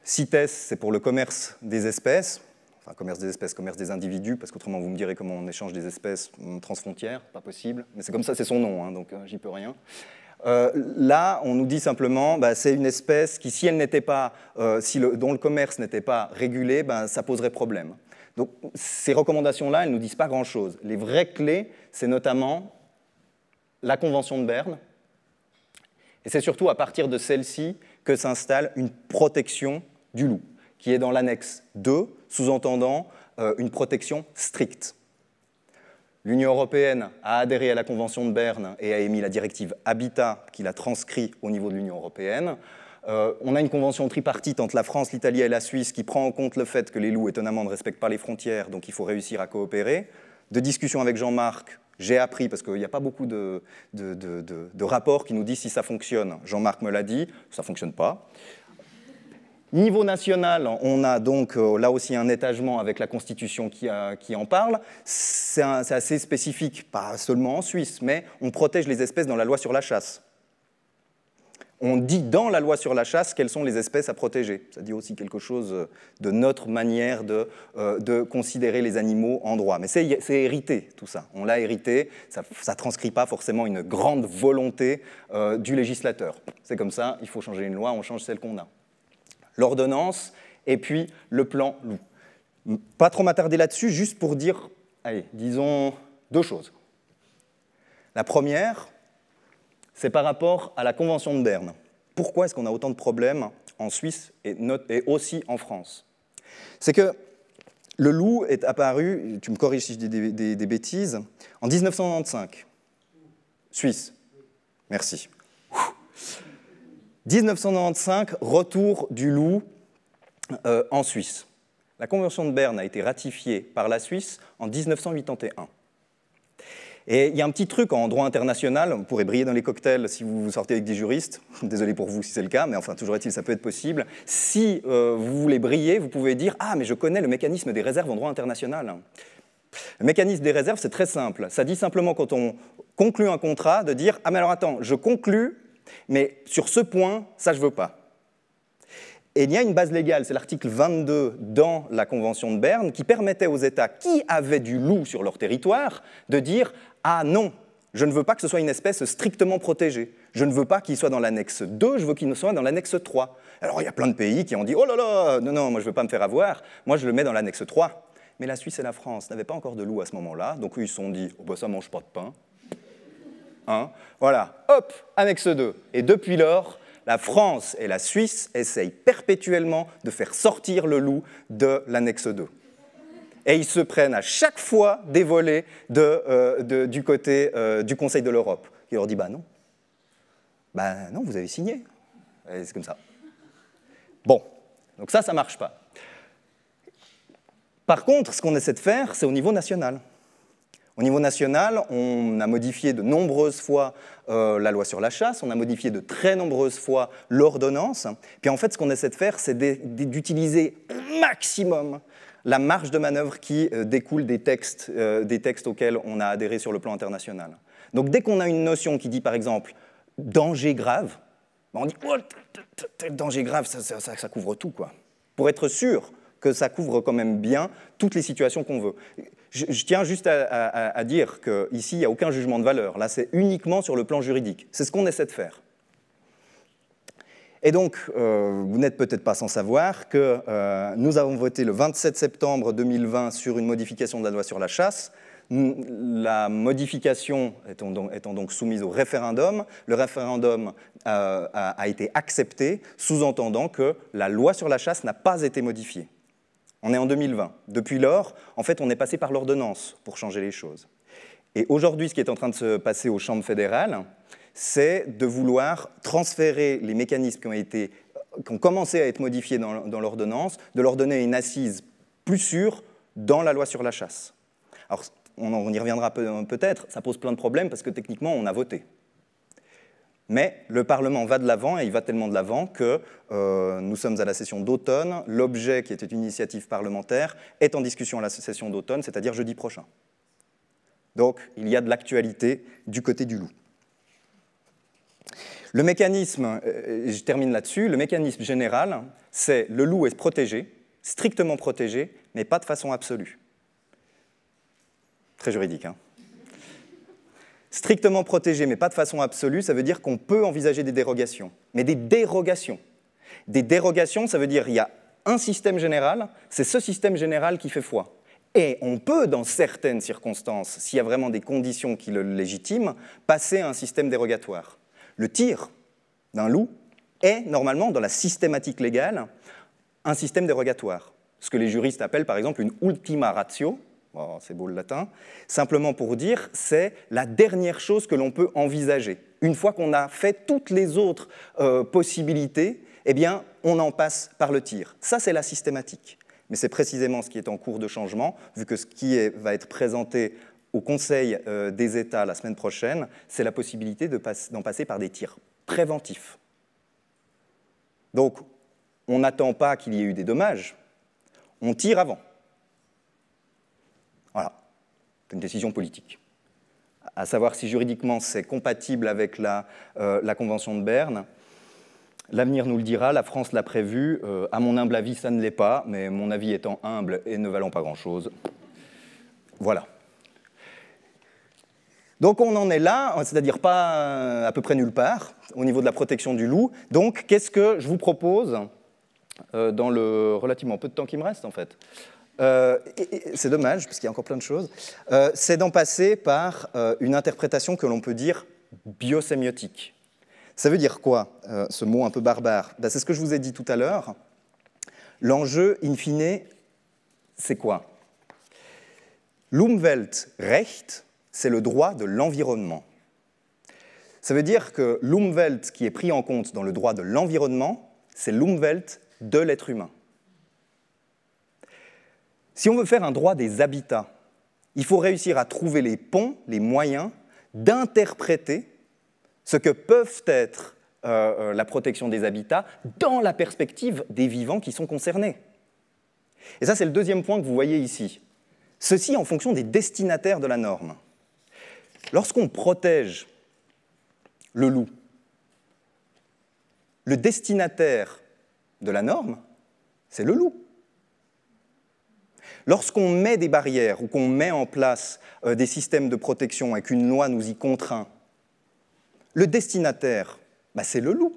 CITES, c'est pour le commerce des espèces, enfin commerce des espèces, commerce des individus, parce qu'autrement vous me direz comment on échange des espèces transfrontières, pas possible, mais c'est comme ça, c'est son nom, hein, donc j'y peux rien. Là, on nous dit simplement, c'est une espèce qui, si elle n'était pas, dont le commerce n'était pas régulé, ça poserait problème. Donc ces recommandations-là, elles ne nous disent pas grand-chose. Les vraies clés, c'est notamment la Convention de Berne, et c'est surtout à partir de celle-ci que s'installe une protection du loup, qui est dans l'annexe 2, sous-entendant une protection stricte. L'Union européenne a adhéré à la Convention de Berne et a émis la directive Habitat, qui l'a transcrit au niveau de l'Union européenne. On a une convention tripartite entre la France, l'Italie et la Suisse qui prend en compte le fait que les loups, étonnamment, ne respectent pas les frontières, donc il faut réussir à coopérer. De discussions avec Jean-Marc, j'ai appris, parce qu'il n'y a pas beaucoup de rapports qui nous disent si ça fonctionne. Jean-Marc me l'a dit, ça ne fonctionne pas. Niveau national, on a donc là aussi un étagement avec la Constitution qui en parle. C'est assez spécifique, pas seulement en Suisse, mais on protège les espèces dans la loi sur la chasse. On dit dans la loi sur la chasse quelles sont les espèces à protéger. Ça dit aussi quelque chose de notre manière de considérer les animaux en droit. Mais c'est hérité, tout ça. On l'a hérité, ça ne transcrit pas forcément une grande volonté du législateur. C'est comme ça, il faut changer une loi, on change celle qu'on a. L'ordonnance et puis le plan loup. Pas trop m'attarder là-dessus, juste pour dire, allez, disons deux choses. La première, c'est par rapport à la Convention de Berne. Pourquoi est-ce qu'on a autant de problèmes en Suisse et aussi en France. C'est que le loup est apparu, tu me corriges si je dis des bêtises, en 1995. Suisse. Merci. 1995, retour du loup en Suisse. La Convention de Berne a été ratifiée par la Suisse en 1981. Et il y a un petit truc en droit international, vous pourrez briller dans les cocktails si vous sortez avec des juristes, désolé pour vous si c'est le cas, mais enfin, toujours est-il, ça peut être possible. Si vous voulez briller, vous pouvez dire « Ah, mais je connais le mécanisme des réserves en droit international ». Le mécanisme des réserves, c'est très simple. Ça dit simplement, quand on conclut un contrat, de dire « Ah, mais alors attends, je conclus, mais sur ce point, ça je veux pas ». Et il y a une base légale, c'est l'article 22 dans la Convention de Berne, qui permettait aux États qui avaient du loup sur leur territoire de dire « Ah non, je ne veux pas que ce soit une espèce strictement protégée. Je ne veux pas qu'il soit dans l'annexe 2, je veux qu'il soit dans l'annexe 3. » Alors il y a plein de pays qui ont dit « Oh là là, non, non, moi je ne veux pas me faire avoir, moi je le mets dans l'annexe 3. » Mais la Suisse et la France n'avaient pas encore de loup à ce moment-là, donc eux ils se sont dit « Oh bah ça ne mange pas de pain. » Hein, voilà, hop, annexe 2. Et depuis lors, la France et la Suisse essayent perpétuellement de faire sortir le loup de l'annexe 2. Et ils se prennent à chaque fois des volets du côté du Conseil de l'Europe, qui leur dit « Bah non, vous avez signé. » C'est comme ça. Bon, donc ça ne marche pas. Par contre, ce qu'on essaie de faire, c'est au niveau national. Au niveau national, on a modifié de nombreuses fois la loi sur la chasse, on a modifié de très nombreuses fois l'ordonnance. Puis en fait, ce qu'on essaie de faire, c'est d'utiliser au maximum la marge de manœuvre qui découle des textes auxquels on a adhéré sur le plan international. Donc dès qu'on a une notion qui dit, par exemple, danger grave, on dit oh, danger grave, ça couvre tout, quoi. Pour être sûr que ça couvre quand même bien toutes les situations qu'on veut. Je tiens juste à dire qu'ici, il n'y a aucun jugement de valeur. Là, c'est uniquement sur le plan juridique. C'est ce qu'on essaie de faire. Et donc, vous n'êtes peut-être pas sans savoir que nous avons voté le 27 septembre 2020 sur une modification de la loi sur la chasse. La modification étant donc soumise au référendum, le référendum a été accepté, sous-entendant que la loi sur la chasse n'a pas été modifiée. On est en 2020. Depuis lors, en fait, on est passé par l'ordonnance pour changer les choses. Et aujourd'hui, ce qui est en train de se passer aux chambres fédérales, c'est de vouloir transférer les mécanismes qui ont commencé à être modifiés dans l'ordonnance, de leur donner une assise plus sûre dans la loi sur la chasse. Alors, on y reviendra peut-être, ça pose plein de problèmes parce que techniquement, on a voté. Mais le Parlement va de l'avant, et il va tellement de l'avant que nous sommes à la session d'automne. L'objet, qui était une initiative parlementaire, est en discussion à la session d'automne, c'est-à-dire jeudi prochain. Donc, il y a de l'actualité du côté du loup. Le mécanisme, je termine là-dessus, le mécanisme général, c'est le loup est protégé, strictement protégé, mais pas de façon absolue. Très juridique, hein. Strictement protégé, mais pas de façon absolue, ça veut dire qu'on peut envisager des dérogations. Mais des dérogations. Des dérogations, ça veut dire qu'il y a un système général, c'est ce système général qui fait foi. Et on peut, dans certaines circonstances, s'il y a vraiment des conditions qui le légitiment, passer à un système dérogatoire. Le tir d'un loup est, normalement, dans la systématique légale, un système dérogatoire. Ce que les juristes appellent, par exemple, une ultima ratio. Oh, c'est beau le latin, simplement pour dire c'est la dernière chose que l'on peut envisager. Une fois qu'on a fait toutes les autres possibilités, eh bien, on en passe par le tir. Ça, c'est la systématique. Mais c'est précisément ce qui est en cours de changement, vu que ce qui va être présenté au Conseil des États la semaine prochaine, c'est la possibilité d'en passer par des tirs préventifs. Donc, on n'attend pas qu'il y ait eu des dommages, on tire avant. Voilà, c'est une décision politique. À savoir si juridiquement c'est compatible avec la Convention de Berne, l'avenir nous le dira, la France l'a prévu, à mon humble avis ça ne l'est pas, mais mon avis étant humble et ne valant pas grand-chose. Voilà. Donc on en est là, c'est-à-dire pas à peu près nulle part, au niveau de la protection du loup. Donc qu'est-ce que je vous propose dans le relativement peu de temps qui me reste en fait? C'est dommage, parce qu'il y a encore plein de choses, c'est d'en passer par une interprétation que l'on peut dire biosémiotique. Ça veut dire quoi, ce mot un peu barbare? C'est ce que je vous ai dit tout à l'heure. L'enjeu, in fine, c'est quoi? L'Umweltrecht, c'est le droit de l'environnement. Ça veut dire que l'Umwelt qui est pris en compte dans le droit de l'environnement, c'est l'Umwelt de l'être humain. Si on veut faire un droit des habitats, il faut réussir à trouver les ponts, les moyens d'interpréter ce que peuvent être la protection des habitats dans la perspective des vivants qui sont concernés. Et ça, c'est le deuxième point que vous voyez ici. Ceci en fonction des destinataires de la norme. Lorsqu'on protège le loup, le destinataire de la norme, c'est le loup. Lorsqu'on met des barrières ou qu'on met en place des systèmes de protection et qu'une loi nous y contraint, le destinataire, c'est le loup.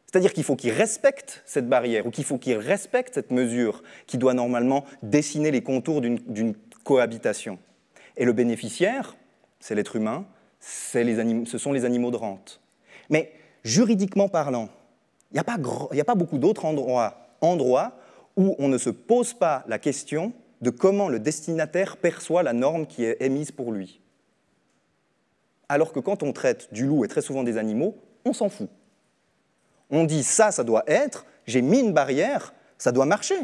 C'est-à-dire qu'il faut qu'il respecte cette barrière ou qu'il faut qu'il respecte cette mesure qui doit normalement dessiner les contours d'une cohabitation. Et le bénéficiaire, c'est l'être humain, ce sont les animaux de rente. Mais juridiquement parlant, il n'y a pas beaucoup d'autres endroits où on ne se pose pas la question de comment le destinataire perçoit la norme qui est émise pour lui. Alors que quand on traite du loup et très souvent des animaux, on s'en fout. On dit ça doit être, j'ai mis une barrière, ça doit marcher.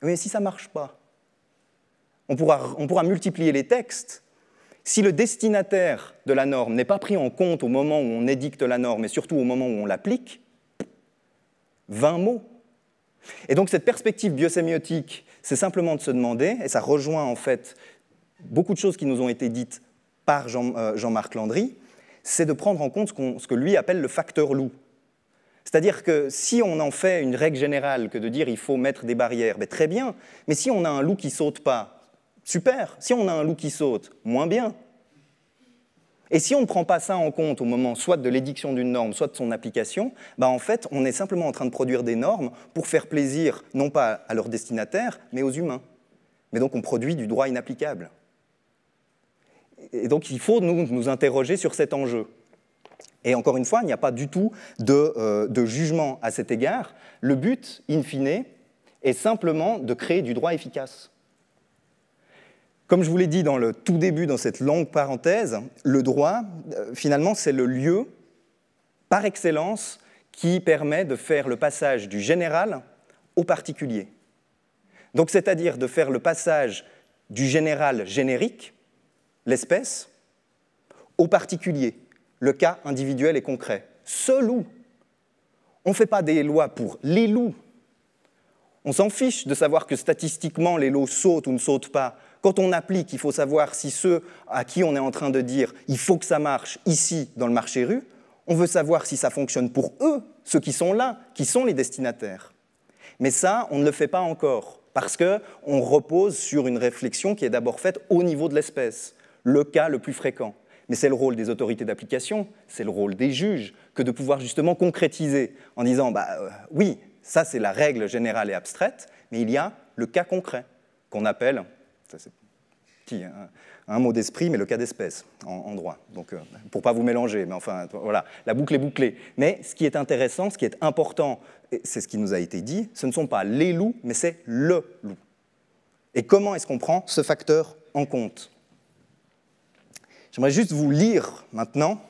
Mais si ça ne marche pas, on pourra multiplier les textes. Si le destinataire de la norme n'est pas pris en compte au moment où on édicte la norme et surtout au moment où on l'applique, 20 mots. Et donc cette perspective biosémiotique, c'est simplement de se demander, et ça rejoint en fait beaucoup de choses qui nous ont été dites par Jean-Marc Landry, c'est de prendre en compte ce que lui appelle le facteur loup. C'est-à-dire que si on en fait une règle générale que de dire il faut mettre des barrières, très bien, mais si on a un loup qui ne saute pas, super. Si on a un loup qui saute, moins bien. Et si on ne prend pas ça en compte au moment soit de l'édiction d'une norme, soit de son application, en fait, on est simplement en train de produire des normes pour faire plaisir, non pas à leurs destinataires, mais aux humains. Mais donc on produit du droit inapplicable. Et donc il faut nous interroger sur cet enjeu. Et encore une fois, il n'y a pas du tout de jugement à cet égard. Le but, in fine, est simplement de créer du droit efficace. Comme je vous l'ai dit dans le tout début, dans cette longue parenthèse, le droit, finalement, c'est le lieu, par excellence, qui permet de faire le passage du général au particulier. Donc, c'est-à-dire de faire le passage du général générique, l'espèce, au particulier, le cas individuel et concret. Ce loup. On ne fait pas des lois pour les loups. On s'en fiche de savoir que statistiquement, les loups sautent ou ne sautent pas. Quand on applique, il faut savoir si ceux à qui on est en train de dire « il faut que ça marche ici, dans le marché rue », on veut savoir si ça fonctionne pour eux, ceux qui sont là, qui sont les destinataires. Mais ça, on ne le fait pas encore, parce qu'on repose sur une réflexion qui est d'abord faite au niveau de l'espèce, le cas le plus fréquent. Mais c'est le rôle des autorités d'application, c'est le rôle des juges, que de pouvoir justement concrétiser en disant oui, ça c'est la règle générale et abstraite, mais il y a le cas concret, qu'on appelle, ça c'est un mot d'esprit, mais le cas d'espèce en droit. Donc, pour ne pas vous mélanger, mais enfin, voilà, la boucle est bouclée. Mais ce qui est intéressant, ce qui est important, et c'est ce qui nous a été dit, ce ne sont pas les loups, mais c'est le loup. Et comment est-ce qu'on prend ce facteur en compte ? J'aimerais juste vous lire maintenant,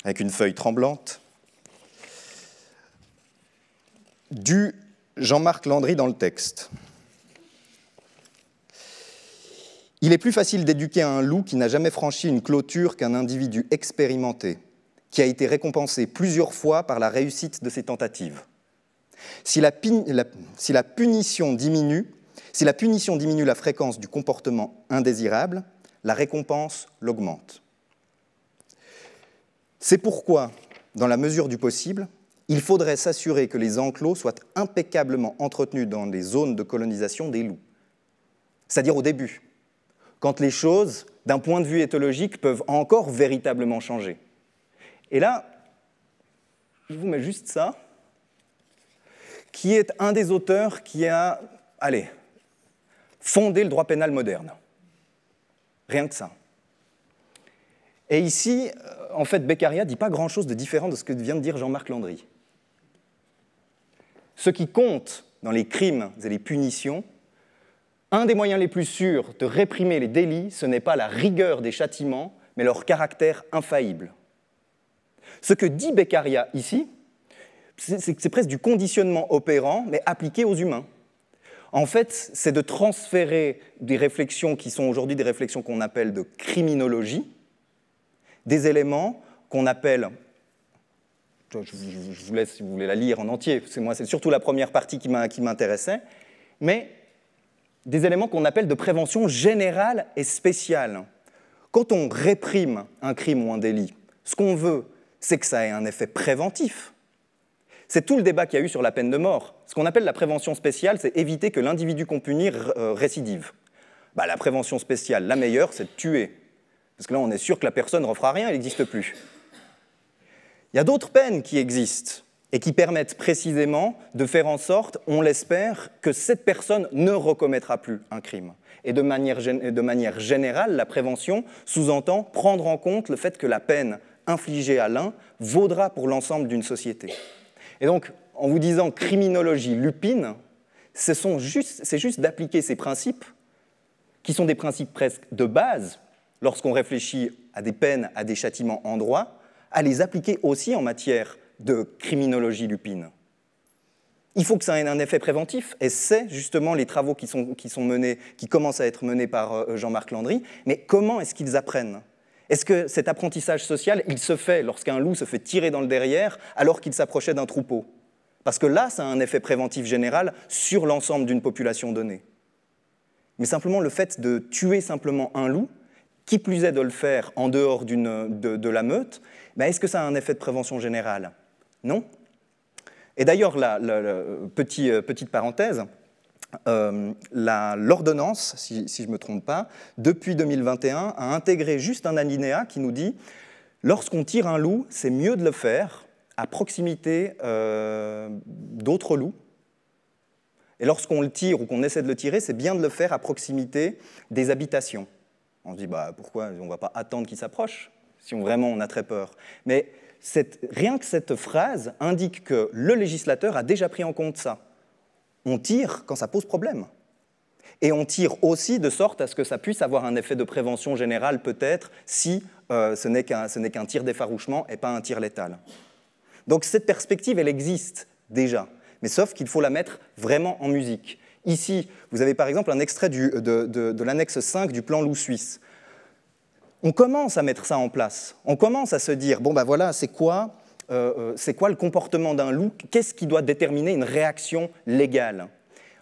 avec une feuille tremblante, du Jean-Marc Landry dans le texte. Il est plus facile d'éduquer un loup qui n'a jamais franchi une clôture qu'un individu expérimenté, qui a été récompensé plusieurs fois par la réussite de ses tentatives. Si la punition diminue la fréquence du comportement indésirable, la récompense l'augmente. C'est pourquoi, dans la mesure du possible, il faudrait s'assurer que les enclos soient impeccablement entretenus dans les zones de colonisation des loups. C'est-à-dire au début, quand les choses, d'un point de vue éthologique, peuvent encore véritablement changer. Et là, je vous mets juste ça, qui est un des auteurs qui a, fondé le droit pénal moderne. Rien que ça. Et ici, en fait, Beccaria ne dit pas grand-chose de différent de ce que vient de dire Jean-Marc Landry. Ce qui compte dans les crimes et les punitions, un des moyens les plus sûrs de réprimer les délits, ce n'est pas la rigueur des châtiments, mais leur caractère infaillible. Ce que dit Beccaria ici, c'est presque du conditionnement opérant, mais appliqué aux humains. En fait, c'est de transférer des réflexions qui sont aujourd'hui des réflexions qu'on appelle de criminologie, des éléments qu'on appelle, je vous laisse si vous voulez la lire en entier, moi c'est surtout la première partie qui m'intéressait, mais des éléments qu'on appelle de prévention générale et spéciale. Quand on réprime un crime ou un délit, ce qu'on veut, c'est que ça ait un effet préventif. C'est tout le débat qu'il y a eu sur la peine de mort. Ce qu'on appelle la prévention spéciale, c'est éviter que l'individu qu'on punit récidive. La prévention spéciale, la meilleure, c'est de tuer. Parce que là, on est sûr que la personne ne refera rien, elle n'existe plus. Il y a d'autres peines qui existent et qui permettent précisément de faire en sorte, on l'espère, que cette personne ne recommettra plus un crime. Et de manière générale, la prévention sous-entend prendre en compte le fait que la peine infligée à l'un vaudra pour l'ensemble d'une société. Et donc, en vous disant criminologie lupine, c'est juste d'appliquer ces principes, qui sont des principes presque de base, lorsqu'on réfléchit à des peines, à des châtiments en droit, à les appliquer aussi en matière de criminologie lupine. Il faut que ça ait un effet préventif, et c'est justement les travaux qui commencent à être menés par Jean-Marc Landry, mais comment est-ce qu'ils apprennent ? Est-ce que cet apprentissage social, il se fait lorsqu'un loup se fait tirer dans le derrière alors qu'il s'approchait d'un troupeau? Parce que là, ça a un effet préventif général sur l'ensemble d'une population donnée. Mais simplement le fait de tuer simplement un loup, qui plus est de le faire en dehors de la meute, est-ce que ça a un effet de prévention générale? Non. Et d'ailleurs, petite parenthèse, l'ordonnance, si je ne me trompe pas, depuis 2021, a intégré juste un alinéa qui nous dit « Lorsqu'on tire un loup, c'est mieux de le faire à proximité d'autres loups. Et lorsqu'on le tire ou qu'on essaie de le tirer, c'est bien de le faire à proximité des habitations. » On se dit pourquoi on ne va pas attendre qu'il s'approche, si vraiment on a très peur. Mais rien que cette phrase indique que le législateur a déjà pris en compte ça. On tire quand ça pose problème. Et on tire aussi de sorte à ce que ça puisse avoir un effet de prévention générale, peut-être, si ce n'est qu'un tir d'effarouchement et pas un tir létal. Donc cette perspective, elle existe déjà, mais sauf qu'il faut la mettre vraiment en musique. Ici, vous avez par exemple un extrait de l'annexe 5 du plan loup suisse. On commence à mettre ça en place. On commence à se dire, voilà, c'est quoi le comportement d'un loup? Qu'est-ce qui doit déterminer une réaction légale?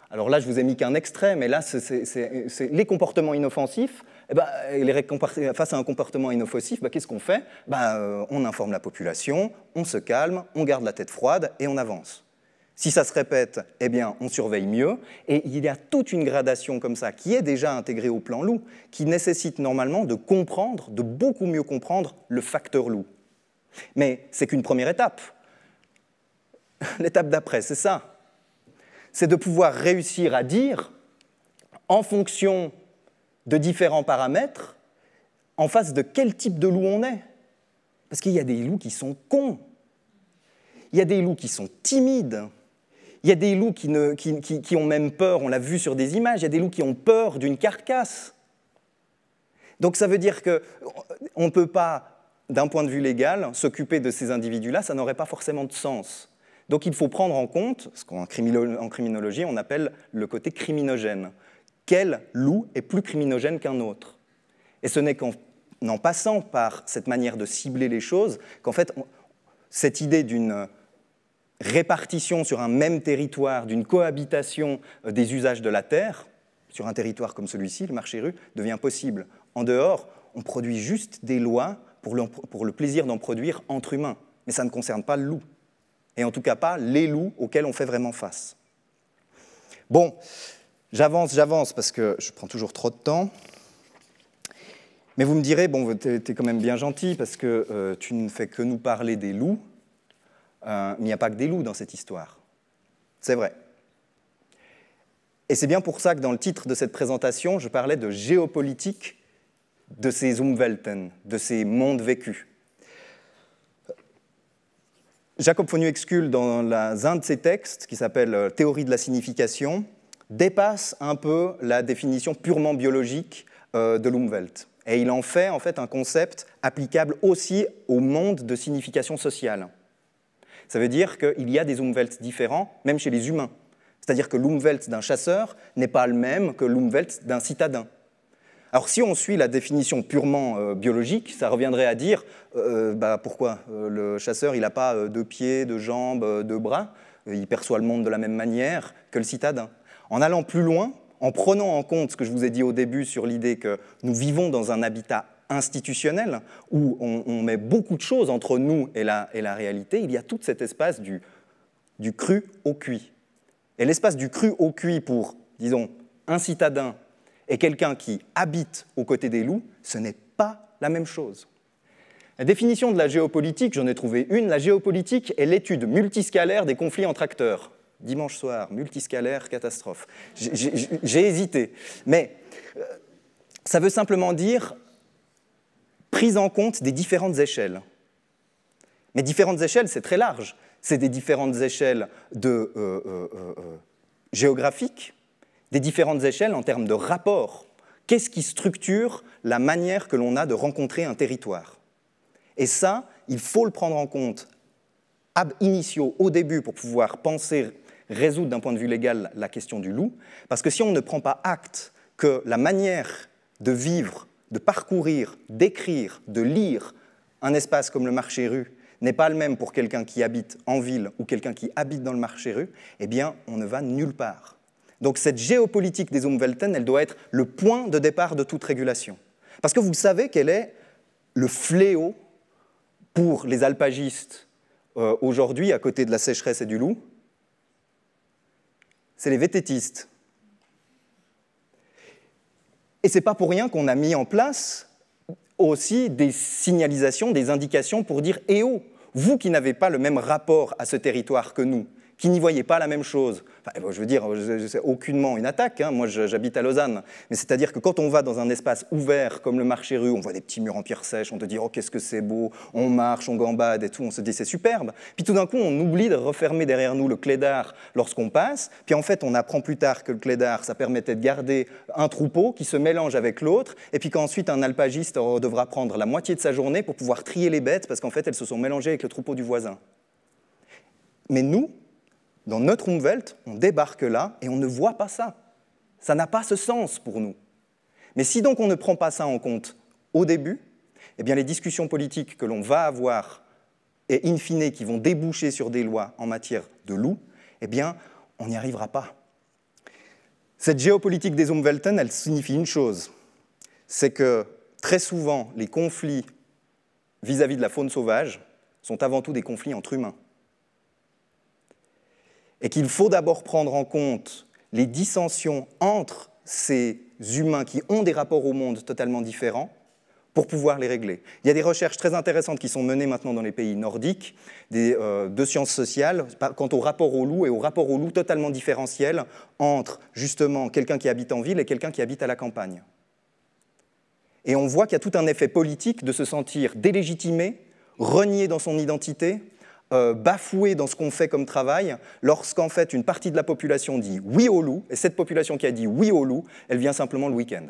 Alors là, je vous ai mis qu'un extrait, mais là, c'est les comportements inoffensifs. Face à un comportement inoffensif, qu'est-ce qu'on fait? On informe la population, on se calme, on garde la tête froide et on avance. Si ça se répète, on surveille mieux. Et il y a toute une gradation comme ça qui est déjà intégrée au plan loup, qui nécessite normalement de beaucoup mieux comprendre le facteur loup. Mais c'est qu'une première étape. L'étape d'après, c'est ça. C'est de pouvoir réussir à dire, en fonction de différents paramètres, en face de quel type de loup on est. Parce qu'il y a des loups qui sont cons. Il y a des loups qui sont timides. Il y a des loups qui ont même peur, on l'a vu sur des images, il y a des loups qui ont peur d'une carcasse. Donc ça veut dire qu'on ne peut pas, d'un point de vue légal, s'occuper de ces individus-là, ça n'aurait pas forcément de sens. Donc il faut prendre en compte, ce qu'en criminologie on appelle le côté criminogène. Quel loup est plus criminogène qu'un autre? Et ce n'est qu'en passant par cette manière de cibler les choses qu'en fait, cette idée d'une répartition sur un même territoire, d'une cohabitation des usages de la terre, sur un territoire comme celui-ci, le marché rue, devient possible. En dehors, on produit juste des lois pour le plaisir d'en produire entre humains, mais ça ne concerne pas le loup, et en tout cas pas les loups auxquels on fait vraiment face. Bon, j'avance parce que je prends toujours trop de temps, mais vous me direz, t'es quand même bien gentil parce que tu ne fais que nous parler des loups. Il n'y a pas que des loups dans cette histoire. C'est vrai. Et c'est bien pour ça que dans le titre de cette présentation, je parlais de géopolitique de ces Umwelten, de ces mondes vécus. Jacob von Uexküll, dans un de ses textes, qui s'appelle « Théorie de la signification », dépasse un peu la définition purement biologique de l'Umwelt. Et il en fait un concept applicable aussi au monde de signification sociale. Ça veut dire qu'il y a des Umwelts différents, même chez les humains. C'est-à-dire que l'Umwelt d'un chasseur n'est pas le même que l'Umwelt d'un citadin. Alors si on suit la définition purement biologique, ça reviendrait à dire pourquoi le chasseur il n'a pas 2 pieds, 2 jambes, 2 bras, il perçoit le monde de la même manière que le citadin. En allant plus loin, en prenant en compte ce que je vous ai dit au début sur l'idée que nous vivons dans un habitat institutionnel où on met beaucoup de choses entre nous et la réalité, il y a tout cet espace du cru au cuit. Et l'espace du cru au cuit pour, disons, un citadin et quelqu'un qui habite aux côtés des loups, ce n'est pas la même chose. La définition de la géopolitique, j'en ai trouvé une, la géopolitique est l'étude multiscalaire des conflits entre acteurs. Dimanche soir, multiscalaire, catastrophe. J'ai hésité, mais ça veut simplement dire prise en compte des différentes échelles. Mais différentes échelles, c'est très large. C'est des différentes échelles géographiques, des différentes échelles en termes de rapport. Qu'est-ce qui structure la manière que l'on a de rencontrer un territoire? Et ça, il faut le prendre en compte ab initio, au début, pour pouvoir penser, résoudre d'un point de vue légal la question du loup, parce que si on ne prend pas acte que la manière de vivre, de parcourir, d'écrire, de lire un espace comme le marché-rue n'est pas le même pour quelqu'un qui habite en ville ou quelqu'un qui habite dans le marché-rue, eh bien, on ne va nulle part. Donc cette géopolitique des Umwelten, elle doit être le point de départ de toute régulation. Parce que vous savez quel est le fléau pour les alpagistes aujourd'hui, à côté de la sécheresse et du loup? C'est les vététistes. Et ce n'est pas pour rien qu'on a mis en place aussi des signalisations, des indications pour dire « Eh oh, vous qui n'avez pas le même rapport à ce territoire que nous, qui n'y voyez pas la même chose. » Enfin, je veux dire, c'est aucunement une attaque, hein. Moi j'habite à Lausanne, mais c'est-à-dire que quand on va dans un espace ouvert comme le marché-rue, on voit des petits murs en pierre sèche, on te dit « Oh, qu'est-ce que c'est beau !» On marche, on gambade et tout, on se dit « C'est superbe !» Puis tout d'un coup, on oublie de refermer derrière nous le clédar lorsqu'on passe, puis en fait, on apprend plus tard que le clédar, ça permettait de garder un troupeau qui se mélange avec l'autre, et puis qu'ensuite, un alpagiste devra prendre la moitié de sa journée pour pouvoir trier les bêtes, parce qu'en fait, elles se sont mélangées avec le troupeau du voisin. Mais nous, dans notre Umwelt, on débarque là et on ne voit pas ça. Ça n'a pas ce sens pour nous. Mais si donc on ne prend pas ça en compte au début, eh bien les discussions politiques que l'on va avoir et in fine qui vont déboucher sur des lois en matière de loup, eh bien on n'y arrivera pas. Cette géopolitique des Umwelten, elle signifie une chose, c'est que très souvent les conflits vis-à-vis de la faune sauvage sont avant tout des conflits entre humains. Et qu'il faut d'abord prendre en compte les dissensions entre ces humains qui ont des rapports au monde totalement différents pour pouvoir les régler. Il y a des recherches très intéressantes qui sont menées maintenant dans les pays nordiques, de sciences sociales, quant au rapport au loup et au rapport au loup totalement différentiel entre justement quelqu'un qui habite en ville et quelqu'un qui habite à la campagne. Et on voit qu'il y a tout un effet politique de se sentir délégitimé, renié dans son identité, bafoué dans ce qu'on fait comme travail, lorsqu'en fait une partie de la population dit oui au loup, et cette population qui a dit oui au loup, elle vient simplement le week-end.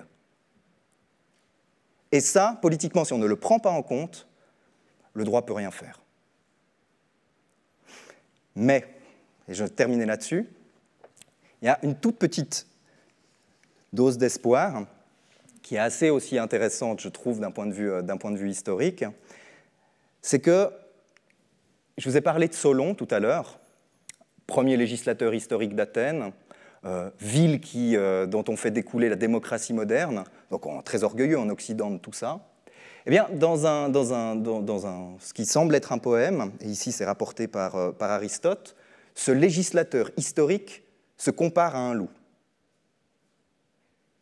Et ça, politiquement, si on ne le prend pas en compte, le droit ne peut rien faire. Mais, et je vais terminer là-dessus, il y a une toute petite dose d'espoir, qui est assez aussi intéressante, je trouve, d'un point de vue historique, c'est que je vous ai parlé de Solon tout à l'heure, premier législateur historique d'Athènes, ville dont on fait découler la démocratie moderne, donc on est très orgueilleux en Occident de tout ça. Eh bien, dans ce qui semble être un poème, et ici c'est rapporté par Aristote, ce législateur historique se compare à un loup.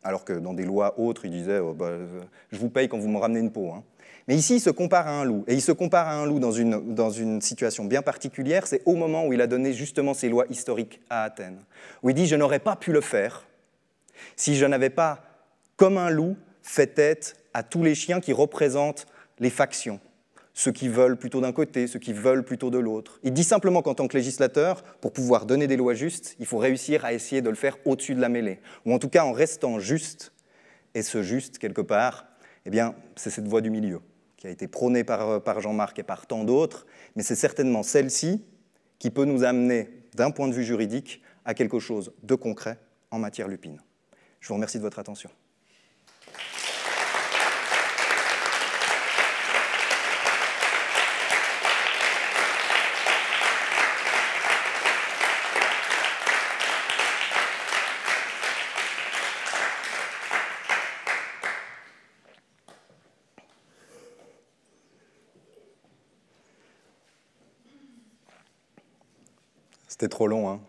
Alors que dans des lois autres, il disait je vous paye quand vous me ramenez une peau. Hein. Mais ici, il se compare à un loup. Et il se compare à un loup dans une situation bien particulière, c'est au moment où il a donné justement ces lois historiques à Athènes, où il dit « Je n'aurais pas pu le faire si je n'avais pas, comme un loup, fait tête à tous les chiens qui représentent les factions. ceux qui veulent plutôt d'un côté, ceux qui veulent plutôt de l'autre. Il dit simplement qu'en tant que législateur, pour pouvoir donner des lois justes, il faut réussir à essayer de le faire au-dessus de la mêlée, ou en tout cas en restant juste. Et ce juste, quelque part, eh bien, c'est cette voie du milieu qui a été prônée par Jean-Marc et par tant d'autres, mais c'est certainement celle-ci qui peut nous amener, d'un point de vue juridique, à quelque chose de concret en matière lupine. Je vous remercie de votre attention. C'était trop long, hein?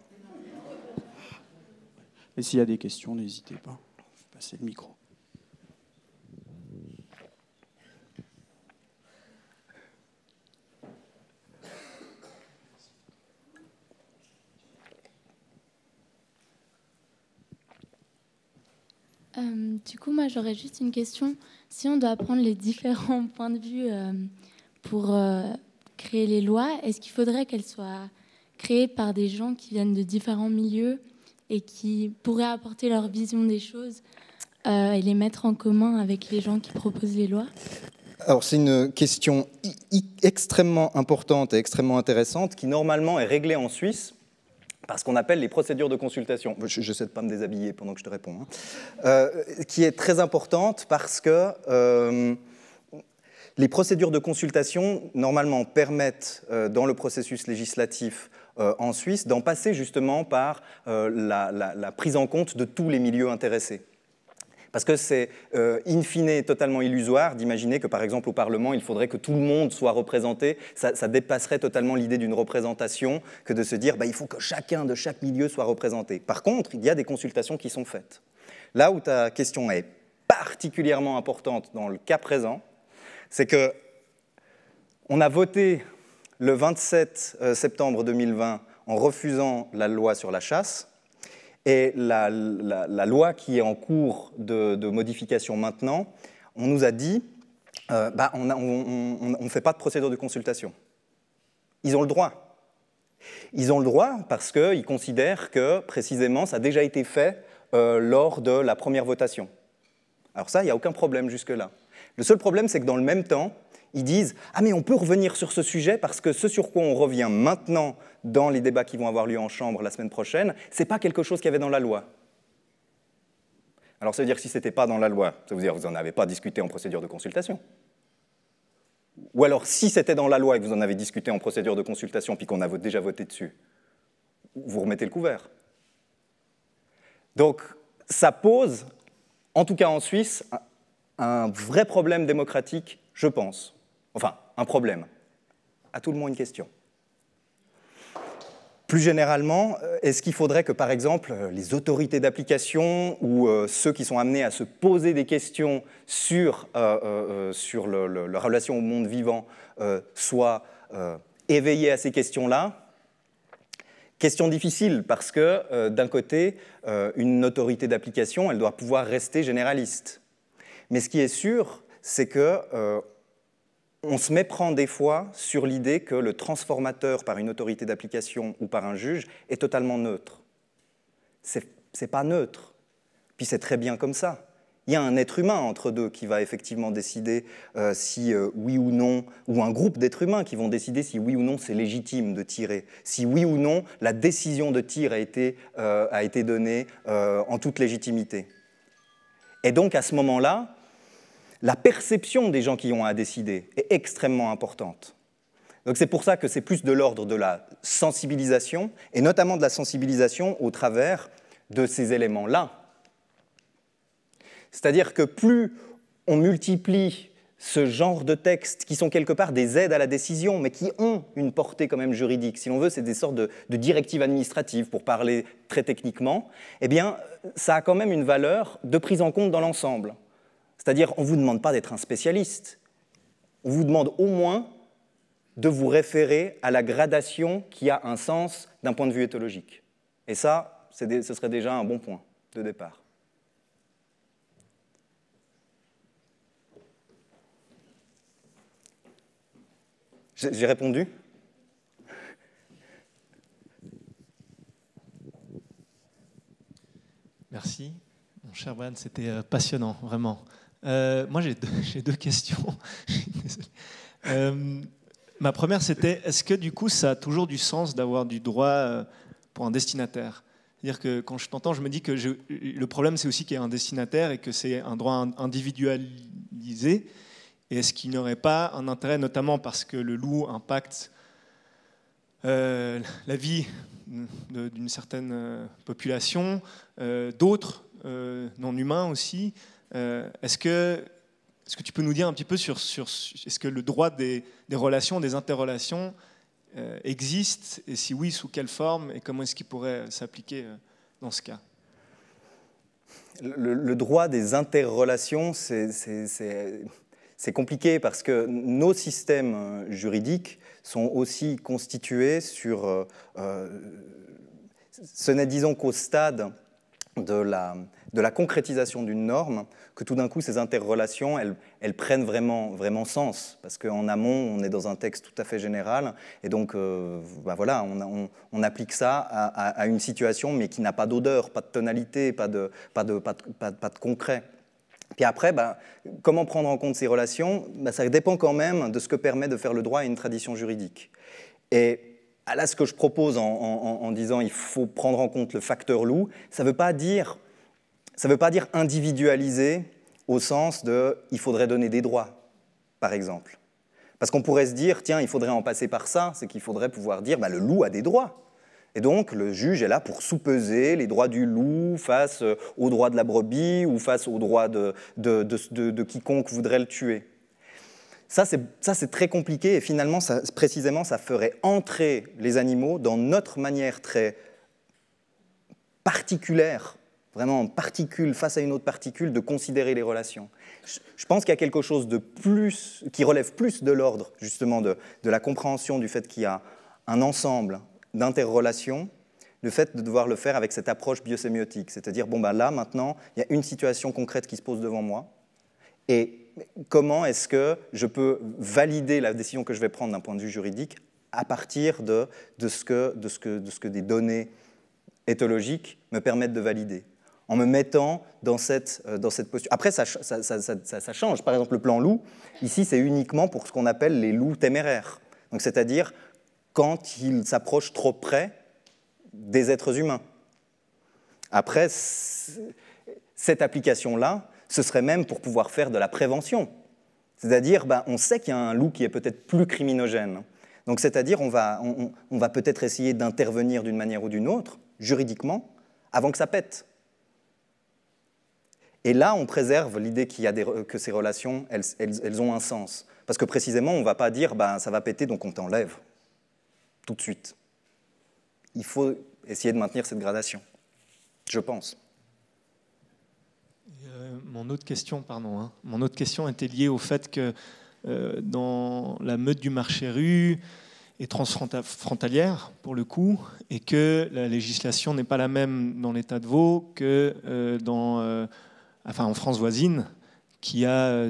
Et s'il y a des questions, n'hésitez pas. Passez le micro. Du coup, moi, j'aurais juste une question. Si on doit prendre les différents points de vue pour créer les lois, est-ce qu'il faudrait qu'elles soient créées par des gens qui viennent de différents milieux et qui pourraient apporter leur vision des choses et les mettre en commun avec les gens qui proposent les lois? Alors, c'est une question extrêmement importante et extrêmement intéressante qui, normalement, est réglée en Suisse par ce qu'on appelle les procédures de consultation. J'essaie de ne pas me déshabiller pendant que je te réponds. Qui est très importante parce que les procédures de consultation, normalement, permettent, dans le processus législatif en Suisse, d'en passer justement par la prise en compte de tous les milieux intéressés. Parce que c'est in fine totalement illusoire d'imaginer que, par exemple, au Parlement, il faudrait que tout le monde soit représenté. Ça dépasserait totalement l'idée d'une représentation que de se dire il faut que chacun de chaque milieu soit représenté. Par contre, il y a des consultations qui sont faites. Là où ta question est particulièrement importante dans le cas présent, c'est qu'on a voté le 27 septembre 2020 en refusant la loi sur la chasse. Et la loi qui est en cours de modification maintenant, on nous a dit on ne fait pas de procédure de consultation. Ils ont le droit. Ils ont le droit parce qu'ils considèrent que, précisément, ça a déjà été fait lors de la première votation. Alors ça, il n'y a aucun problème jusque-là. Le seul problème, c'est que dans le même temps, ils disent « Ah, mais on peut revenir sur ce sujet parce que ce sur quoi on revient maintenant dans les débats qui vont avoir lieu en chambre la semaine prochaine, ce n'est pas quelque chose qu'il y avait dans la loi. » Alors ça veut dire que si ce n'était pas dans la loi, ça veut dire que vous n'en avez pas discuté en procédure de consultation. Ou alors si c'était dans la loi et que vous en avez discuté en procédure de consultation puis qu'on a déjà voté dessus, vous remettez le couvert. Donc ça pose, en tout cas en Suisse, un vrai problème démocratique, je pense. Enfin, un problème. À tout le monde, une question. Plus généralement, est-ce qu'il faudrait que, par exemple, les autorités d'application ou ceux qui sont amenés à se poser des questions sur la relation au monde vivant soient éveillés à ces questions-là? Question difficile, parce que, d'un côté, une autorité d'application, elle doit pouvoir rester généraliste. Mais ce qui est sûr, c'est que on se méprend des fois sur l'idée que le transformateur par une autorité d'application ou par un juge est totalement neutre. C'est pas neutre, puis c'est très bien comme ça. Il y a un être humain entre deux qui va effectivement décider si oui ou non, ou un groupe d'êtres humains qui vont décider si oui ou non c'est légitime de tirer, si oui ou non la décision de tir a été donnée en toute légitimité. Et donc à ce moment-là, la perception des gens qui ont à décider est extrêmement importante. Donc c'est pour ça que c'est plus de l'ordre de la sensibilisation, et notamment de la sensibilisation au travers de ces éléments-là. C'est-à-dire que plus on multiplie ce genre de textes qui sont quelque part des aides à la décision, mais qui ont une portée quand même juridique, si l'on veut, c'est des sortes de directives administratives, pour parler très techniquement, eh bien, ça a quand même une valeur de prise en compte dans l'ensemble. C'est-à-dire, on ne vous demande pas d'être un spécialiste, on vous demande au moins de vous référer à la gradation qui a un sens d'un point de vue éthologique. Et ça, ce serait déjà un bon point de départ. J'ai répondu? Merci, mon cher Brian, c'était passionnant, vraiment. Moi, j'ai deux questions. Ma première, c'était, est-ce que du coup, ça a toujours du sens d'avoir du droit pour un destinataire? C'est-à-dire que quand je t'entends, je me dis que le problème, c'est aussi qu'il y a un destinataire et que c'est un droit individualisé. Et est-ce qu'il n'y aurait pas un intérêt, notamment parce que le loup impacte la vie d'une certaine population, d'autres non humains aussi. Est-ce que tu peux nous dire un petit peu sur est-ce que le droit des relations, des interrelations existe, et si oui, sous quelle forme, et comment est-ce qu'il pourrait s'appliquer dans ce cas? Le droit des interrelations, c'est compliqué parce que nos systèmes juridiques sont aussi constitués sur... ce n'est, disons, qu'au stade de la concrétisation d'une norme que tout d'un coup, ces interrelations, elles prennent vraiment sens. Parce qu'en amont, on est dans un texte tout à fait général. Et donc, voilà, on applique ça à une situation, mais qui n'a pas d'odeur, pas de tonalité, pas de concret. Puis après, comment prendre en compte ces relations? Ça dépend quand même de ce que permet de faire le droit à une tradition juridique. Et là, ce que je propose en disant il faut prendre en compte le facteur loup, ça ne veut pas dire individualiser au sens de il faudrait donner des droits, par exemple. Parce qu'on pourrait se dire, tiens, il faudrait en passer par ça, c'est qu'il faudrait pouvoir dire le loup a des droits. Et donc, le juge est là pour sous-peser les droits du loup face aux droits de la brebis ou face aux droits de quiconque voudrait le tuer. Ça, c'est très compliqué et finalement, précisément, ça ferait entrer les animaux dans notre manière très particulière, vraiment particule face à une autre particule, de considérer les relations. Je pense qu'il y a quelque chose de plus, qui relève plus de l'ordre, justement, de la compréhension du fait qu'il y a un ensemble d'interrelations, le fait de devoir le faire avec cette approche biosémiotique, c'est-à-dire, là, maintenant, il y a une situation concrète qui se pose devant moi, et comment est-ce que je peux valider la décision que je vais prendre d'un point de vue juridique à partir de ce que des données éthologiques me permettent de valider, en me mettant dans cette posture. Après, ça change. Par exemple, le plan loup, ici, c'est uniquement pour ce qu'on appelle les loups téméraires. Donc, c'est-à-dire quand ils s'approchent trop près des êtres humains. Après, cette application-là, ce serait même pour pouvoir faire de la prévention. C'est-à-dire, on sait qu'il y a un loup qui est peut-être plus criminogène. Donc, c'est-à-dire, on va peut-être essayer d'intervenir d'une manière ou d'une autre, juridiquement, avant que ça pète. Et là, on préserve l'idée que ces relations, elles ont un sens. Parce que précisément, on ne va pas dire, ça va péter, donc on t'enlève. Tout de suite. Il faut essayer de maintenir cette gradation, je pense. Mon autre question était liée au fait que dans la meute du Marché-Rue est transfrontalière, pour le coup, et que la législation n'est pas la même dans l'État de Vaud que en France voisine, qui a,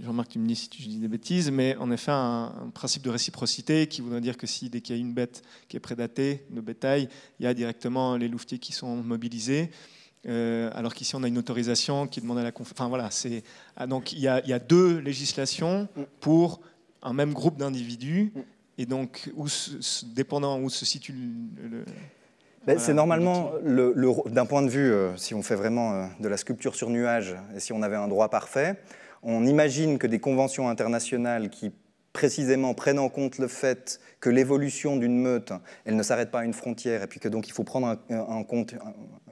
Jean-Marc, tu me dis si je dis des bêtises, mais en effet un principe de réciprocité qui voudrait dire que dès qu'il y a une bête qui est prédatée de bétail, il y a directement les louvetiers qui sont mobilisés, alors qu'ici on a une autorisation qui demande à la donc il y a deux législations pour un même groupe d'individus, et donc dépendant où se situe c'est normalement, d'un point de vue, si on fait vraiment de la sculpture sur nuage, et si on avait un droit parfait, on imagine que des conventions internationales qui précisément prennent en compte le fait que l'évolution d'une meute, elle ne s'arrête pas à une frontière, et puis que donc il faut prendre en compte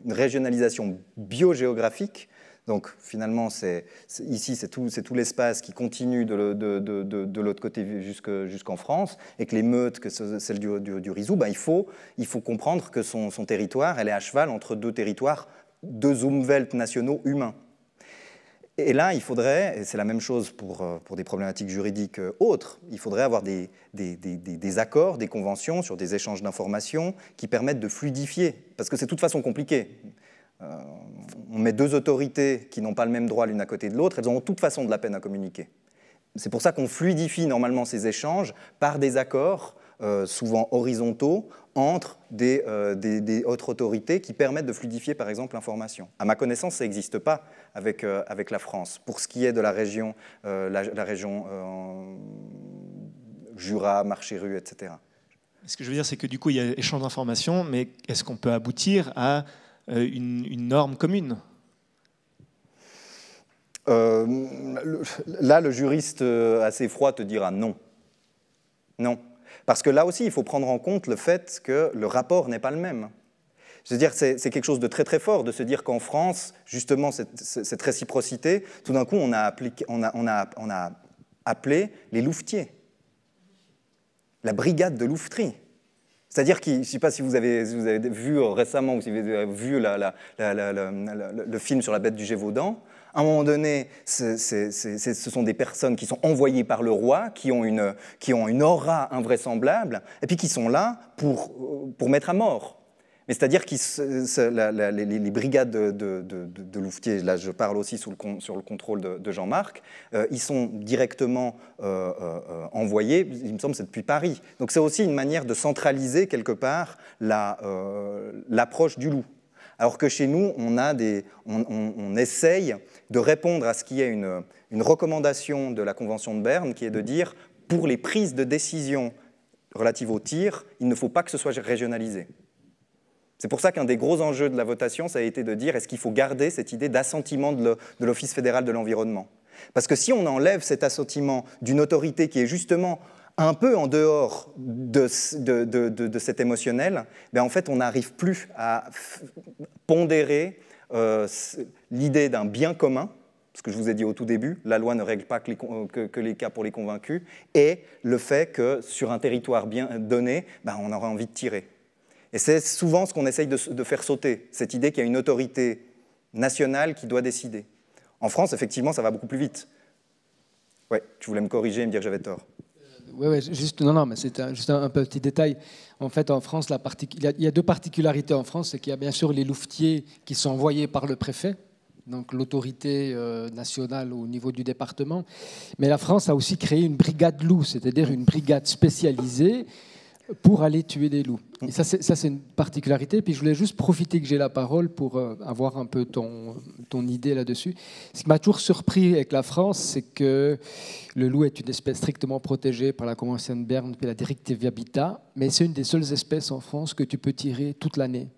une régionalisation biogéographique. Donc finalement, ici, c'est tout l'espace qui continue de l'autre côté jusqu'en France, et que les meutes, que celle du Rizou, il faut comprendre que son territoire, elle est à cheval entre deux Umwelt nationaux humains. Et là, il faudrait, et c'est la même chose pour des problématiques juridiques autres, il faudrait avoir des accords, des conventions sur des échanges d'informations qui permettent de fluidifier, parce que c'est de toute façon compliqué. On met deux autorités qui n'ont pas le même droit l'une à côté de l'autre, elles auront de toute façon de la peine à communiquer. c'est pour ça qu'on fluidifie normalement ces échanges par des accords, souvent horizontaux, entre des autres autorités qui permettent de fluidifier, par exemple, l'information. À ma connaissance, ça n'existe pas avec la France. Pour ce qui est de la région, Jura, Marché-Rue, etc. Ce que je veux dire, c'est que du coup, il y a échange d'informations, mais est-ce qu'on peut aboutir à une norme commune ? Là, le juriste assez froid te dira non. Non. Parce que là aussi, il faut prendre en compte le fait que le rapport n'est pas le même. Je veux dire, c'est quelque chose de très très fort de se dire qu'en France, justement, cette réciprocité, tout d'un coup, on a appelé les louvetiers, la brigade de louveterie. C'est-à-dire que, je ne sais pas si vous avez vu récemment ou si vous avez vu le film sur la bête du Gévaudan. À un moment donné, ce sont des personnes qui sont envoyées par le roi, qui ont une aura invraisemblable, et puis qui sont là pour mettre à mort. Mais c'est-à-dire que les brigades de louvetiers, là je parle aussi sur le contrôle de Jean-Marc, ils sont directement envoyés, il me semble, c'est depuis Paris. Donc c'est aussi une manière de centraliser quelque part l'approche du loup. Alors que chez nous, on essaye de répondre à ce qui est une recommandation de la Convention de Berne, qui est de dire, pour les prises de décision relatives au tir, il ne faut pas que ce soit régionalisé. C'est pour ça qu'un des gros enjeux de la votation, ça a été de dire, est-ce qu'il faut garder cette idée d'assentiment de l'Office fédéral de l'environnement ? Parce que si on enlève cet assentiment d'une autorité qui est justement un peu en dehors de cet émotionnel, ben en fait, on n'arrive plus à pondérer l'idée d'un bien commun, ce que je vous ai dit au tout début, la loi ne règle pas que les cas pour les convaincus, et le fait que sur un territoire bien donné, ben on aura envie de tirer. Et c'est souvent ce qu'on essaye de faire sauter, cette idée qu'il y a une autorité nationale qui doit décider. En France, effectivement, ça va beaucoup plus vite. Ouais, tu voulais me corriger et me dire que j'avais tort. Oui, juste, non, mais c'est juste un petit détail. En fait, en France, il y a deux particularités en France. C'est qu'il y a bien sûr les louvetiers qui sont envoyés par le préfet, donc l'autorité nationale au niveau du département. Mais la France a aussi créé une brigade loup, c'est-à-dire une brigade spécialisée pour aller tuer des loups. Et ça, c'est une particularité. Puis je voulais juste profiter que j'ai la parole pour avoir un peu ton idée là-dessus. Ce qui m'a toujours surpris avec la France, c'est que le loup est une espèce strictement protégée par la Convention de Berne et la directive Habitat, mais c'est une des seules espèces en France que tu peux tirer toute l'année.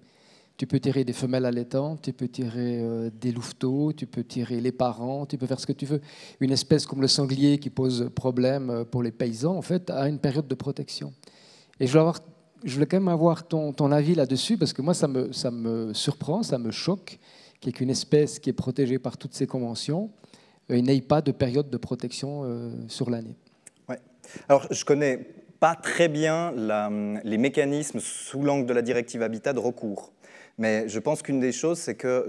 Tu peux tirer des femelles allaitantes, tu peux tirer des louveteaux, tu peux tirer les parents, tu peux faire ce que tu veux. Une espèce comme le sanglier qui pose problème pour les paysans, en fait, a une période de protection. Et je voulais quand même avoir ton avis là-dessus, parce que moi, ça me surprend, ça me choque qu'il n'y ait qu'une espèce qui est protégée par toutes ces conventions n'ait pas de période de protection sur l'année. Ouais. Alors, je ne connais pas très bien les mécanismes sous l'angle de la directive Habitat de recours. Mais je pense qu'une des choses, c'est que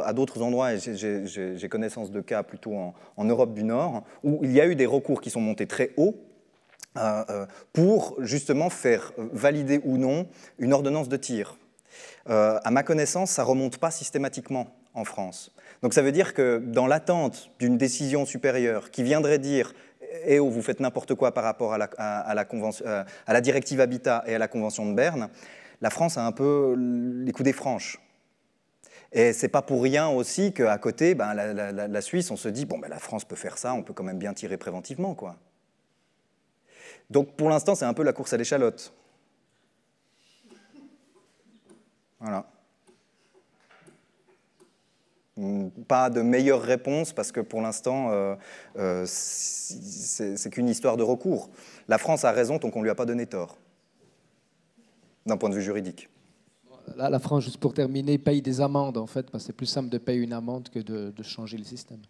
à d'autres endroits, et j'ai connaissance de cas plutôt en Europe du Nord, où il y a eu des recours qui sont montés très haut, pour justement faire valider ou non une ordonnance de tir. À ma connaissance, ça ne remonte pas systématiquement en France. Donc ça veut dire que dans l'attente d'une décision supérieure qui viendrait dire « Eh oh, vous faites n'importe quoi par rapport à la directive Habitat et à la Convention de Berne », la France a un peu les coups des franches. Et ce n'est pas pour rien aussi qu'à côté, ben, la Suisse, on se dit « Bon, ben, la France peut faire ça, on peut quand même bien tirer préventivement, quoi ». Donc pour l'instant, c'est un peu la course à l'échalote. Voilà. Pas de meilleure réponse parce que pour l'instant, c'est qu'une histoire de recours. La France a raison tant qu'on ne lui a pas donné tort, d'un point de vue juridique. Là, la France, juste pour terminer, paye des amendes en fait, parce que c'est plus simple de payer une amende que de changer le système.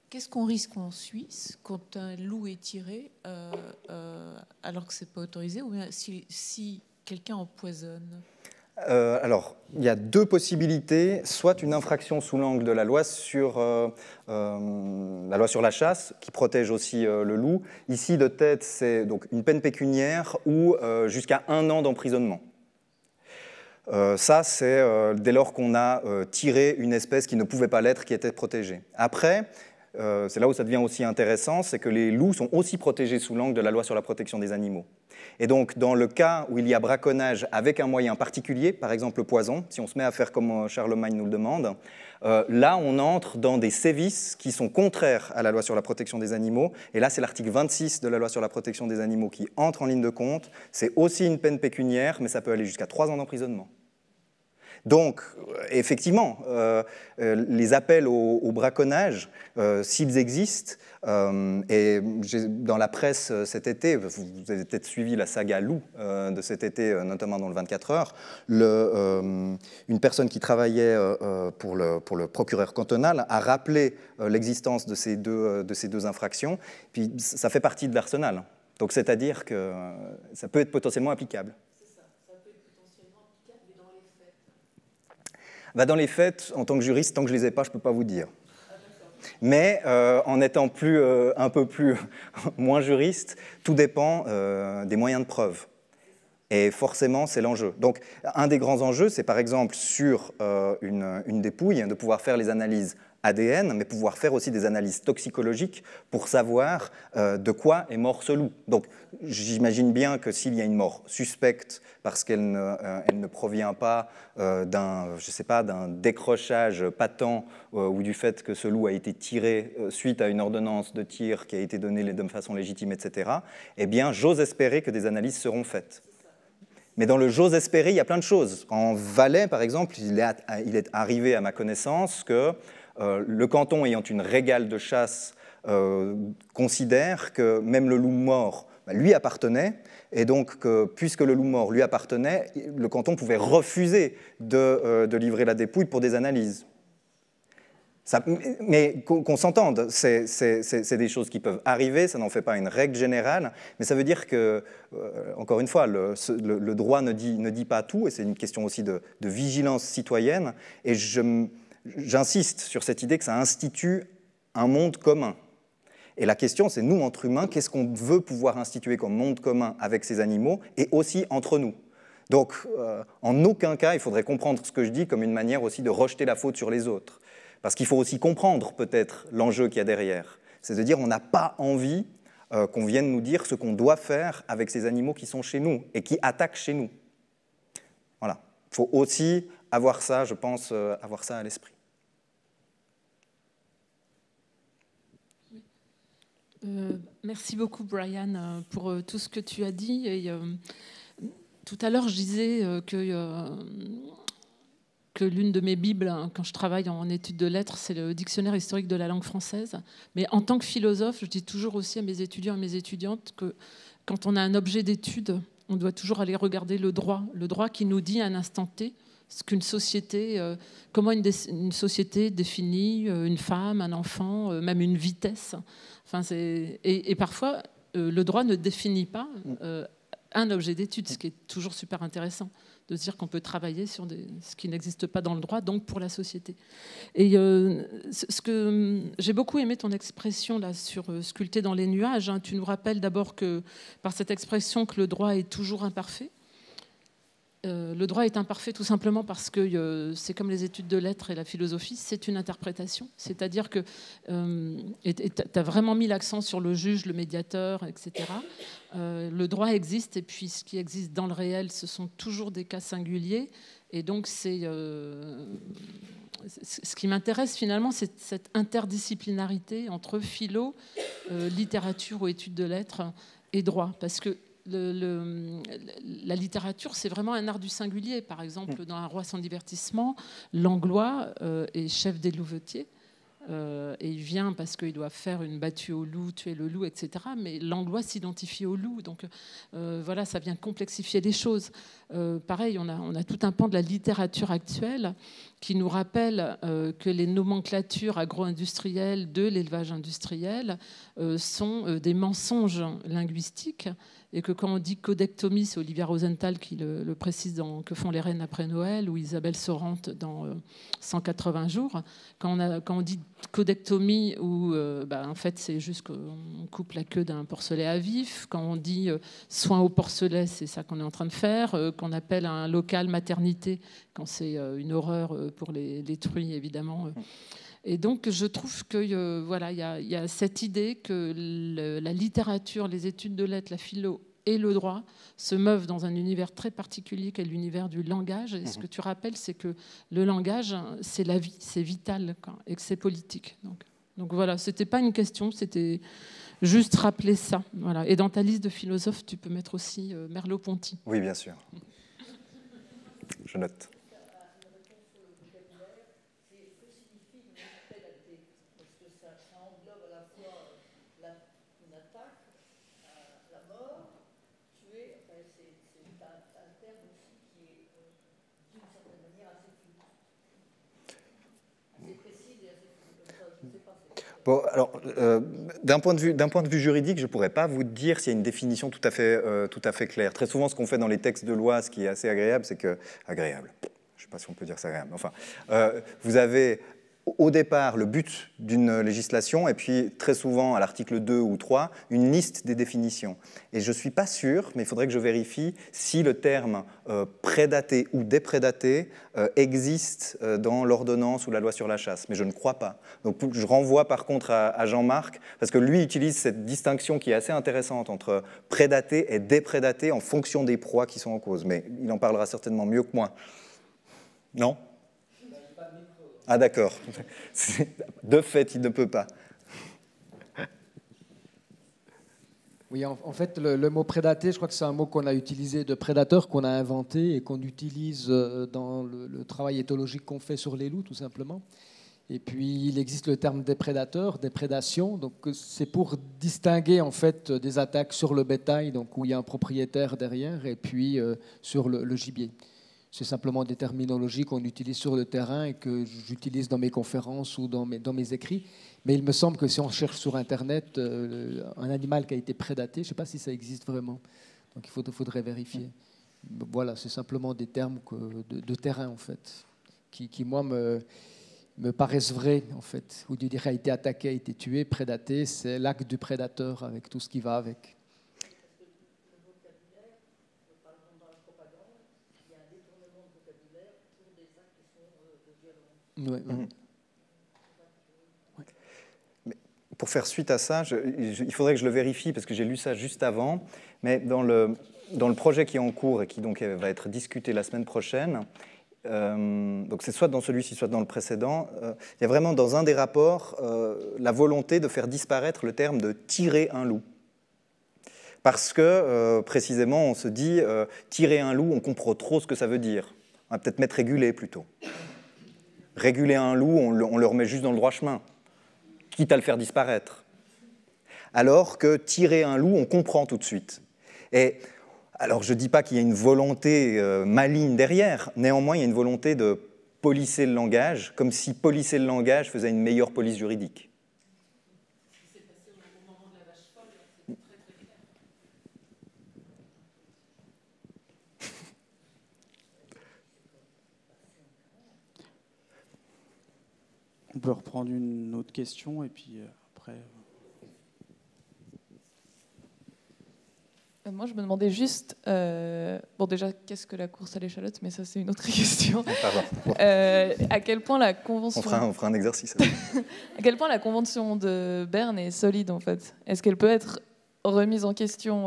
Qu'est-ce qu'on risque en Suisse quand un loup est tiré alors que ce n'est pas autorisé, ou bien si quelqu'un empoisonne? Alors, il y a deux possibilités, soit une infraction sous l'angle de la loi sur la chasse, qui protège aussi le loup. Ici, de tête, c'est donc une peine pécuniaire ou jusqu'à 1 an d'emprisonnement. Ça, c'est dès lors qu'on a tiré une espèce qui ne pouvait pas l'être, qui était protégée. Après, c'est là où ça devient aussi intéressant, c'est que les loups sont aussi protégés sous l'angle de la loi sur la protection des animaux. Et donc, dans le cas où il y a braconnage avec un moyen particulier, par exemple le poison, si on se met à faire comme Charlemagne nous le demande, là, on entre dans des sévices qui sont contraires à la loi sur la protection des animaux. Et là, c'est l'article 26 de la loi sur la protection des animaux qui entre en ligne de compte. C'est aussi une peine pécuniaire, mais ça peut aller jusqu'à 3 ans d'emprisonnement. Donc, effectivement, les appels au braconnage, s'ils existent, et dans la presse cet été, vous avez peut-être suivi la saga loup de cet été, notamment dans le 24 heures, une personne qui travaillait pour le procureur cantonal a rappelé l'existence de ces deux infractions, puis ça fait partie de l'arsenal. Donc, c'est-à-dire que ça peut être potentiellement applicable. Dans les faits, en tant que juriste, tant que je ne les ai pas, je ne peux pas vous dire. Mais en étant un peu moins juriste, tout dépend des moyens de preuve. Et forcément, c'est l'enjeu. Donc, un des grands enjeux, c'est par exemple sur une dépouille, de pouvoir faire les analyses ADN, mais pouvoir faire aussi des analyses toxicologiques pour savoir de quoi est mort ce loup. Donc, j'imagine bien que s'il y a une mort suspecte parce qu'elle ne provient pas d'un décrochage patent ou du fait que ce loup a été tiré suite à une ordonnance de tir qui a été donnée de façon légitime, etc., eh bien, j'ose espérer que des analyses seront faites. Mais dans le j'ose espérer, il y a plein de choses. En Valais, par exemple, il est arrivé à ma connaissance que le canton ayant une régale de chasse considère que même le loup mort lui appartenait, et donc puisque le loup mort lui appartenait, le canton pouvait refuser de livrer la dépouille pour des analyses. Mais qu'on s'entende, c'est des choses qui peuvent arriver, ça n'en fait pas une règle générale, mais ça veut dire que, encore une fois, le droit ne dit pas tout, et c'est une question aussi de vigilance citoyenne, et j'insiste sur cette idée que ça institue un monde commun. Et la question, c'est nous, entre humains, qu'est-ce qu'on veut pouvoir instituer comme monde commun avec ces animaux, et aussi entre nous. Donc, en aucun cas, il faudrait comprendre ce que je dis comme une manière aussi de rejeter la faute sur les autres. Parce qu'il faut aussi comprendre peut-être l'enjeu qu'il y a derrière. C'est de dire on n'a pas envie qu'on vienne nous dire ce qu'on doit faire avec ces animaux qui sont chez nous et qui attaquent chez nous. Voilà. Il faut aussi avoir ça, je pense, avoir ça à l'esprit. Merci beaucoup, Brian, pour tout ce que tu as dit. Et, tout à l'heure, je disais que l'une de mes bibles, quand je travaille en études de lettres, c'est le dictionnaire historique de la langue française. Mais en tant que philosophe, je dis toujours aussi à mes étudiants et mes étudiantes que quand on a un objet d'étude, on doit toujours aller regarder le droit qui nous dit à un instant T ce qu'une société, comment une société définit une femme, un enfant, même une vitesse. Enfin, et parfois, le droit ne définit pas un objet d'étude, ce qui est toujours super intéressant, de se dire qu'on peut travailler sur ce qui n'existe pas dans le droit, donc pour la société. Et j'ai beaucoup aimé ton expression là sur sculpter dans les nuages. Tu nous rappelles d'abord que par cette expression que le droit est toujours imparfait. Le droit est imparfait tout simplement parce que c'est comme les études de lettres et la philosophie, c'est une interprétation. C'est-à-dire que tu as vraiment mis l'accent sur le juge, le médiateur, etc. Le droit existe, et puis ce qui existe dans le réel, ce sont toujours des cas singuliers. Et donc, ce qui m'intéresse finalement, c'est cette interdisciplinarité entre philo, littérature ou études de lettres et droit. Parce que la littérature, c'est vraiment un art du singulier. Par exemple, dans Un roi sans divertissement, Langlois est chef des louvetiers. et il vient parce qu'il doit faire une battue au loup, tuer le loup, etc. Mais Langlois s'identifie au loup, donc voilà, ça vient complexifier les choses. Pareil, on a tout un pan de la littérature actuelle qui nous rappelle que les nomenclatures agro-industrielles de l'élevage industriel sont des mensonges linguistiques, et que quand on dit codectomie, c'est Olivia Rosenthal qui le précise dans Que font les reines après Noël, ou Isabelle Sorante dans 180 jours, quand on dit codectomie, où en fait c'est juste qu'on coupe la queue d'un porcelet à vif, quand on dit soin au porcelet, c'est ça qu'on est en train de faire, qu'on appelle un local maternité, quand c'est une horreur pour les truies, évidemment. Et donc, je trouve que voilà, il y a cette idée que la littérature, les études de lettres, la philo et le droit se meuvent dans un univers très particulier qu'est l'univers du langage. Et ce que tu rappelles, c'est que le langage, c'est la vie, c'est vital, quoi, et que c'est politique. Donc voilà, c'était pas une question, c'était juste rappeler ça. Voilà. Et dans ta liste de philosophes, tu peux mettre aussi Merleau-Ponty. Oui, bien sûr. Je note. Bon, alors, d'un point de vue juridique, je ne pourrais pas vous dire s'il y a une définition tout à fait claire. Très souvent, ce qu'on fait dans les textes de loi, ce qui est assez agréable, c'est que... Agréable, je ne sais pas si on peut dire ça agréable. Enfin, vous avez au départ le but d'une législation et puis très souvent à l'article 2 ou 3, une liste des définitions. Et je ne suis pas sûr, mais il faudrait que je vérifie si le terme prédaté ou déprédaté existe dans l'ordonnance ou la loi sur la chasse, mais je ne crois pas. Donc je renvoie par contre à Jean-Marc, parce que lui utilise cette distinction qui est assez intéressante entre prédaté et déprédaté en fonction des proies qui sont en cause, mais il en parlera certainement mieux que moi. Non ? Ah d'accord. De fait, il ne peut pas. Oui, en fait, le mot prédaté, je crois que c'est un mot qu'on a utilisé, de prédateur, qu'on a inventé et qu'on utilise dans le travail éthologique qu'on fait sur les loups, tout simplement. Et puis, il existe le terme déprédateur, déprédation. Donc, c'est pour distinguer, en fait, des attaques sur le bétail, donc où il y a un propriétaire derrière, et puis sur le gibier. C'est simplement des terminologies qu'on utilise sur le terrain et que j'utilise dans mes conférences ou dans mes écrits. Mais il me semble que si on cherche sur Internet un animal qui a été prédaté, je ne sais pas si ça existe vraiment. Donc il faudrait vérifier. Voilà, c'est simplement des termes de terrain, en fait, qui moi, me paraissent vrais, en fait. Ou du dire a été attaqué, a été tué, prédaté, c'est l'acte du prédateur avec tout ce qui va avec. Ouais. Mais pour faire suite à ça, il faudrait que je le vérifie parce que j'ai lu ça juste avant, mais dans le projet qui est en cours et qui donc va être discuté la semaine prochaine, donc c'est soit dans celui-ci, soit dans le précédent, il y a vraiment dans un des rapports la volonté de faire disparaître le terme de « tirer un loup ». Parce que, précisément, on se dit « tirer un loup », on comprend trop ce que ça veut dire. On va peut-être mettre « réguler » plutôt. Réguler un loup, on le remet juste dans le droit chemin, quitte à le faire disparaître. Alors que tirer un loup, on comprend tout de suite. Et alors, je ne dis pas qu'il y a une volonté maligne derrière, néanmoins, il y a une volonté de polisser le langage, comme si polisser le langage faisait une meilleure police juridique. On peut reprendre une autre question et puis après... Moi, je me demandais juste, bon déjà, qu'est-ce que la course à l'échalote, mais ça, c'est une autre question. À quel point la convention... On fera un exercice. À quel point la convention de Berne est solide, en fait? Est-ce qu'elle peut être remise en question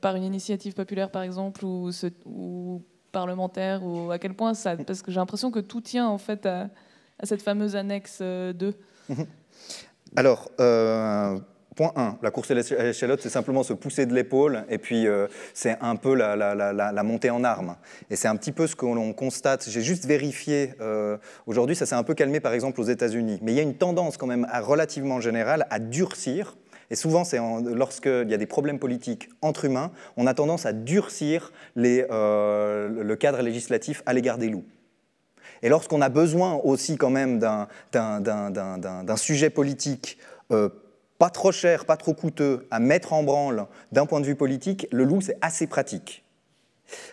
par une initiative populaire, par exemple, ou parlementaire, ou à quel point ça... Parce que j'ai l'impression que tout tient, en fait, à cette fameuse annexe 2. Alors, Point 1, la course à l'échalote, c'est simplement se pousser de l'épaule, et puis c'est un peu la montée en armes. Et c'est un petit peu ce que l'on constate. J'ai juste vérifié, aujourd'hui, ça s'est un peu calmé par exemple aux États-Unis, mais il y a une tendance quand même relativement générale à durcir, et souvent c'est lorsqu'il y a des problèmes politiques entre humains, on a tendance à durcir le cadre législatif à l'égard des loups. Et lorsqu'on a besoin aussi quand même d'un sujet politique pas trop cher, pas trop coûteux, à mettre en branle d'un point de vue politique, le loup, c'est assez pratique.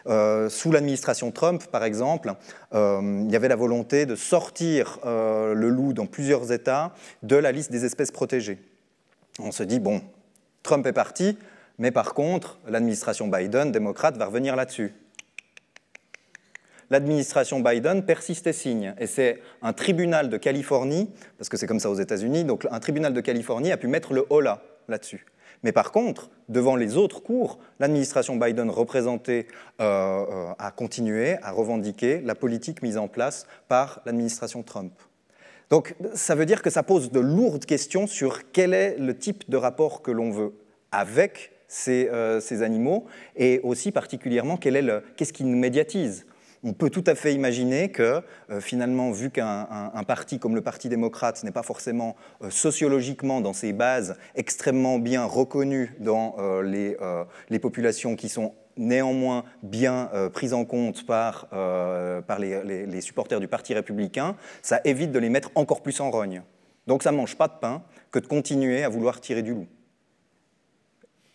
Sous l'administration Trump, par exemple, il y avait la volonté de sortir le loup dans plusieurs États de la liste des espèces protégées. On se dit, bon, Trump est parti, mais par contre, l'administration Biden, démocrate, va revenir là-dessus. L'administration Biden persiste et signe. Et c'est un tribunal de Californie, parce que c'est comme ça aux États-Unis, donc un tribunal de Californie a pu mettre le holà là-dessus. Mais par contre, devant les autres cours, l'administration Biden représentée a continué à revendiquer la politique mise en place par l'administration Trump. Donc ça veut dire que ça pose de lourdes questions sur quel est le type de rapport que l'on veut avec ces animaux, et aussi particulièrement qu'est-ce qui nous médiatise. On peut tout à fait imaginer que, finalement, vu qu'un parti comme le Parti démocrate n'est pas forcément sociologiquement, dans ses bases, extrêmement bien reconnu dans les populations qui sont néanmoins bien prises en compte par les supporters du Parti républicain, ça évite de les mettre encore plus en rogne. Donc ça ne mange pas de pain que de continuer à vouloir tirer du loup.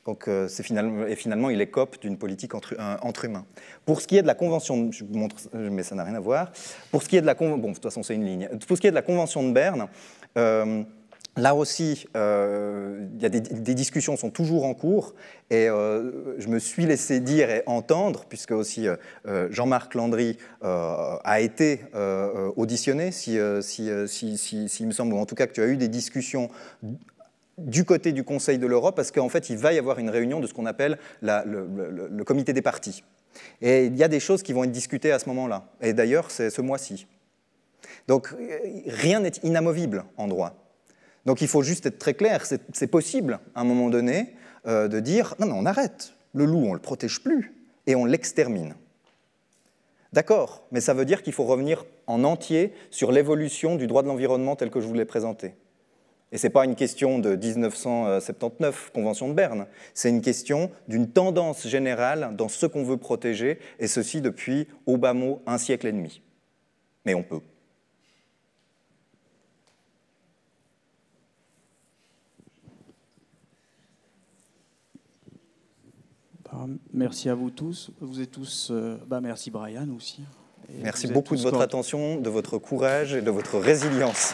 Donc, finalement, il écope d'une politique entre humains. Pour ce qui est de la convention, je vous montre, mais ça n'a rien à voir. Pour ce qui est de la bon, de toute façon, c'est une ligne. Pour ce qui est de la convention de Berne, là aussi, il y a des discussions sont toujours en cours, et je me suis laissé dire et entendre, puisque aussi Jean-Marc Landry a été auditionné, s'il me semble, ou en tout cas que tu as eu des discussions du côté du Conseil de l'Europe, parce qu'en fait, il va y avoir une réunion de ce qu'on appelle le comité des partis. Et il y a des choses qui vont être discutées à ce moment-là. Et d'ailleurs, c'est ce mois-ci. Donc, rien n'est inamovible en droit. Donc, il faut juste être très clair. C'est possible, à un moment donné, de dire « Non, on arrête. Le loup, on ne le protège plus et on l'extermine. » D'accord, mais ça veut dire qu'il faut revenir en entier sur l'évolution du droit de l'environnement tel que je vous l'ai présenté. Et ce n'est pas une question de 1979, Convention de Berne, c'est une question d'une tendance générale dans ce qu'on veut protéger, et ceci depuis, au bas mot, 1 siècle et demi. Mais on peut. Merci à vous tous. Vous êtes tous... merci Brian aussi. Merci beaucoup de votre attention, de votre courage et de votre résilience.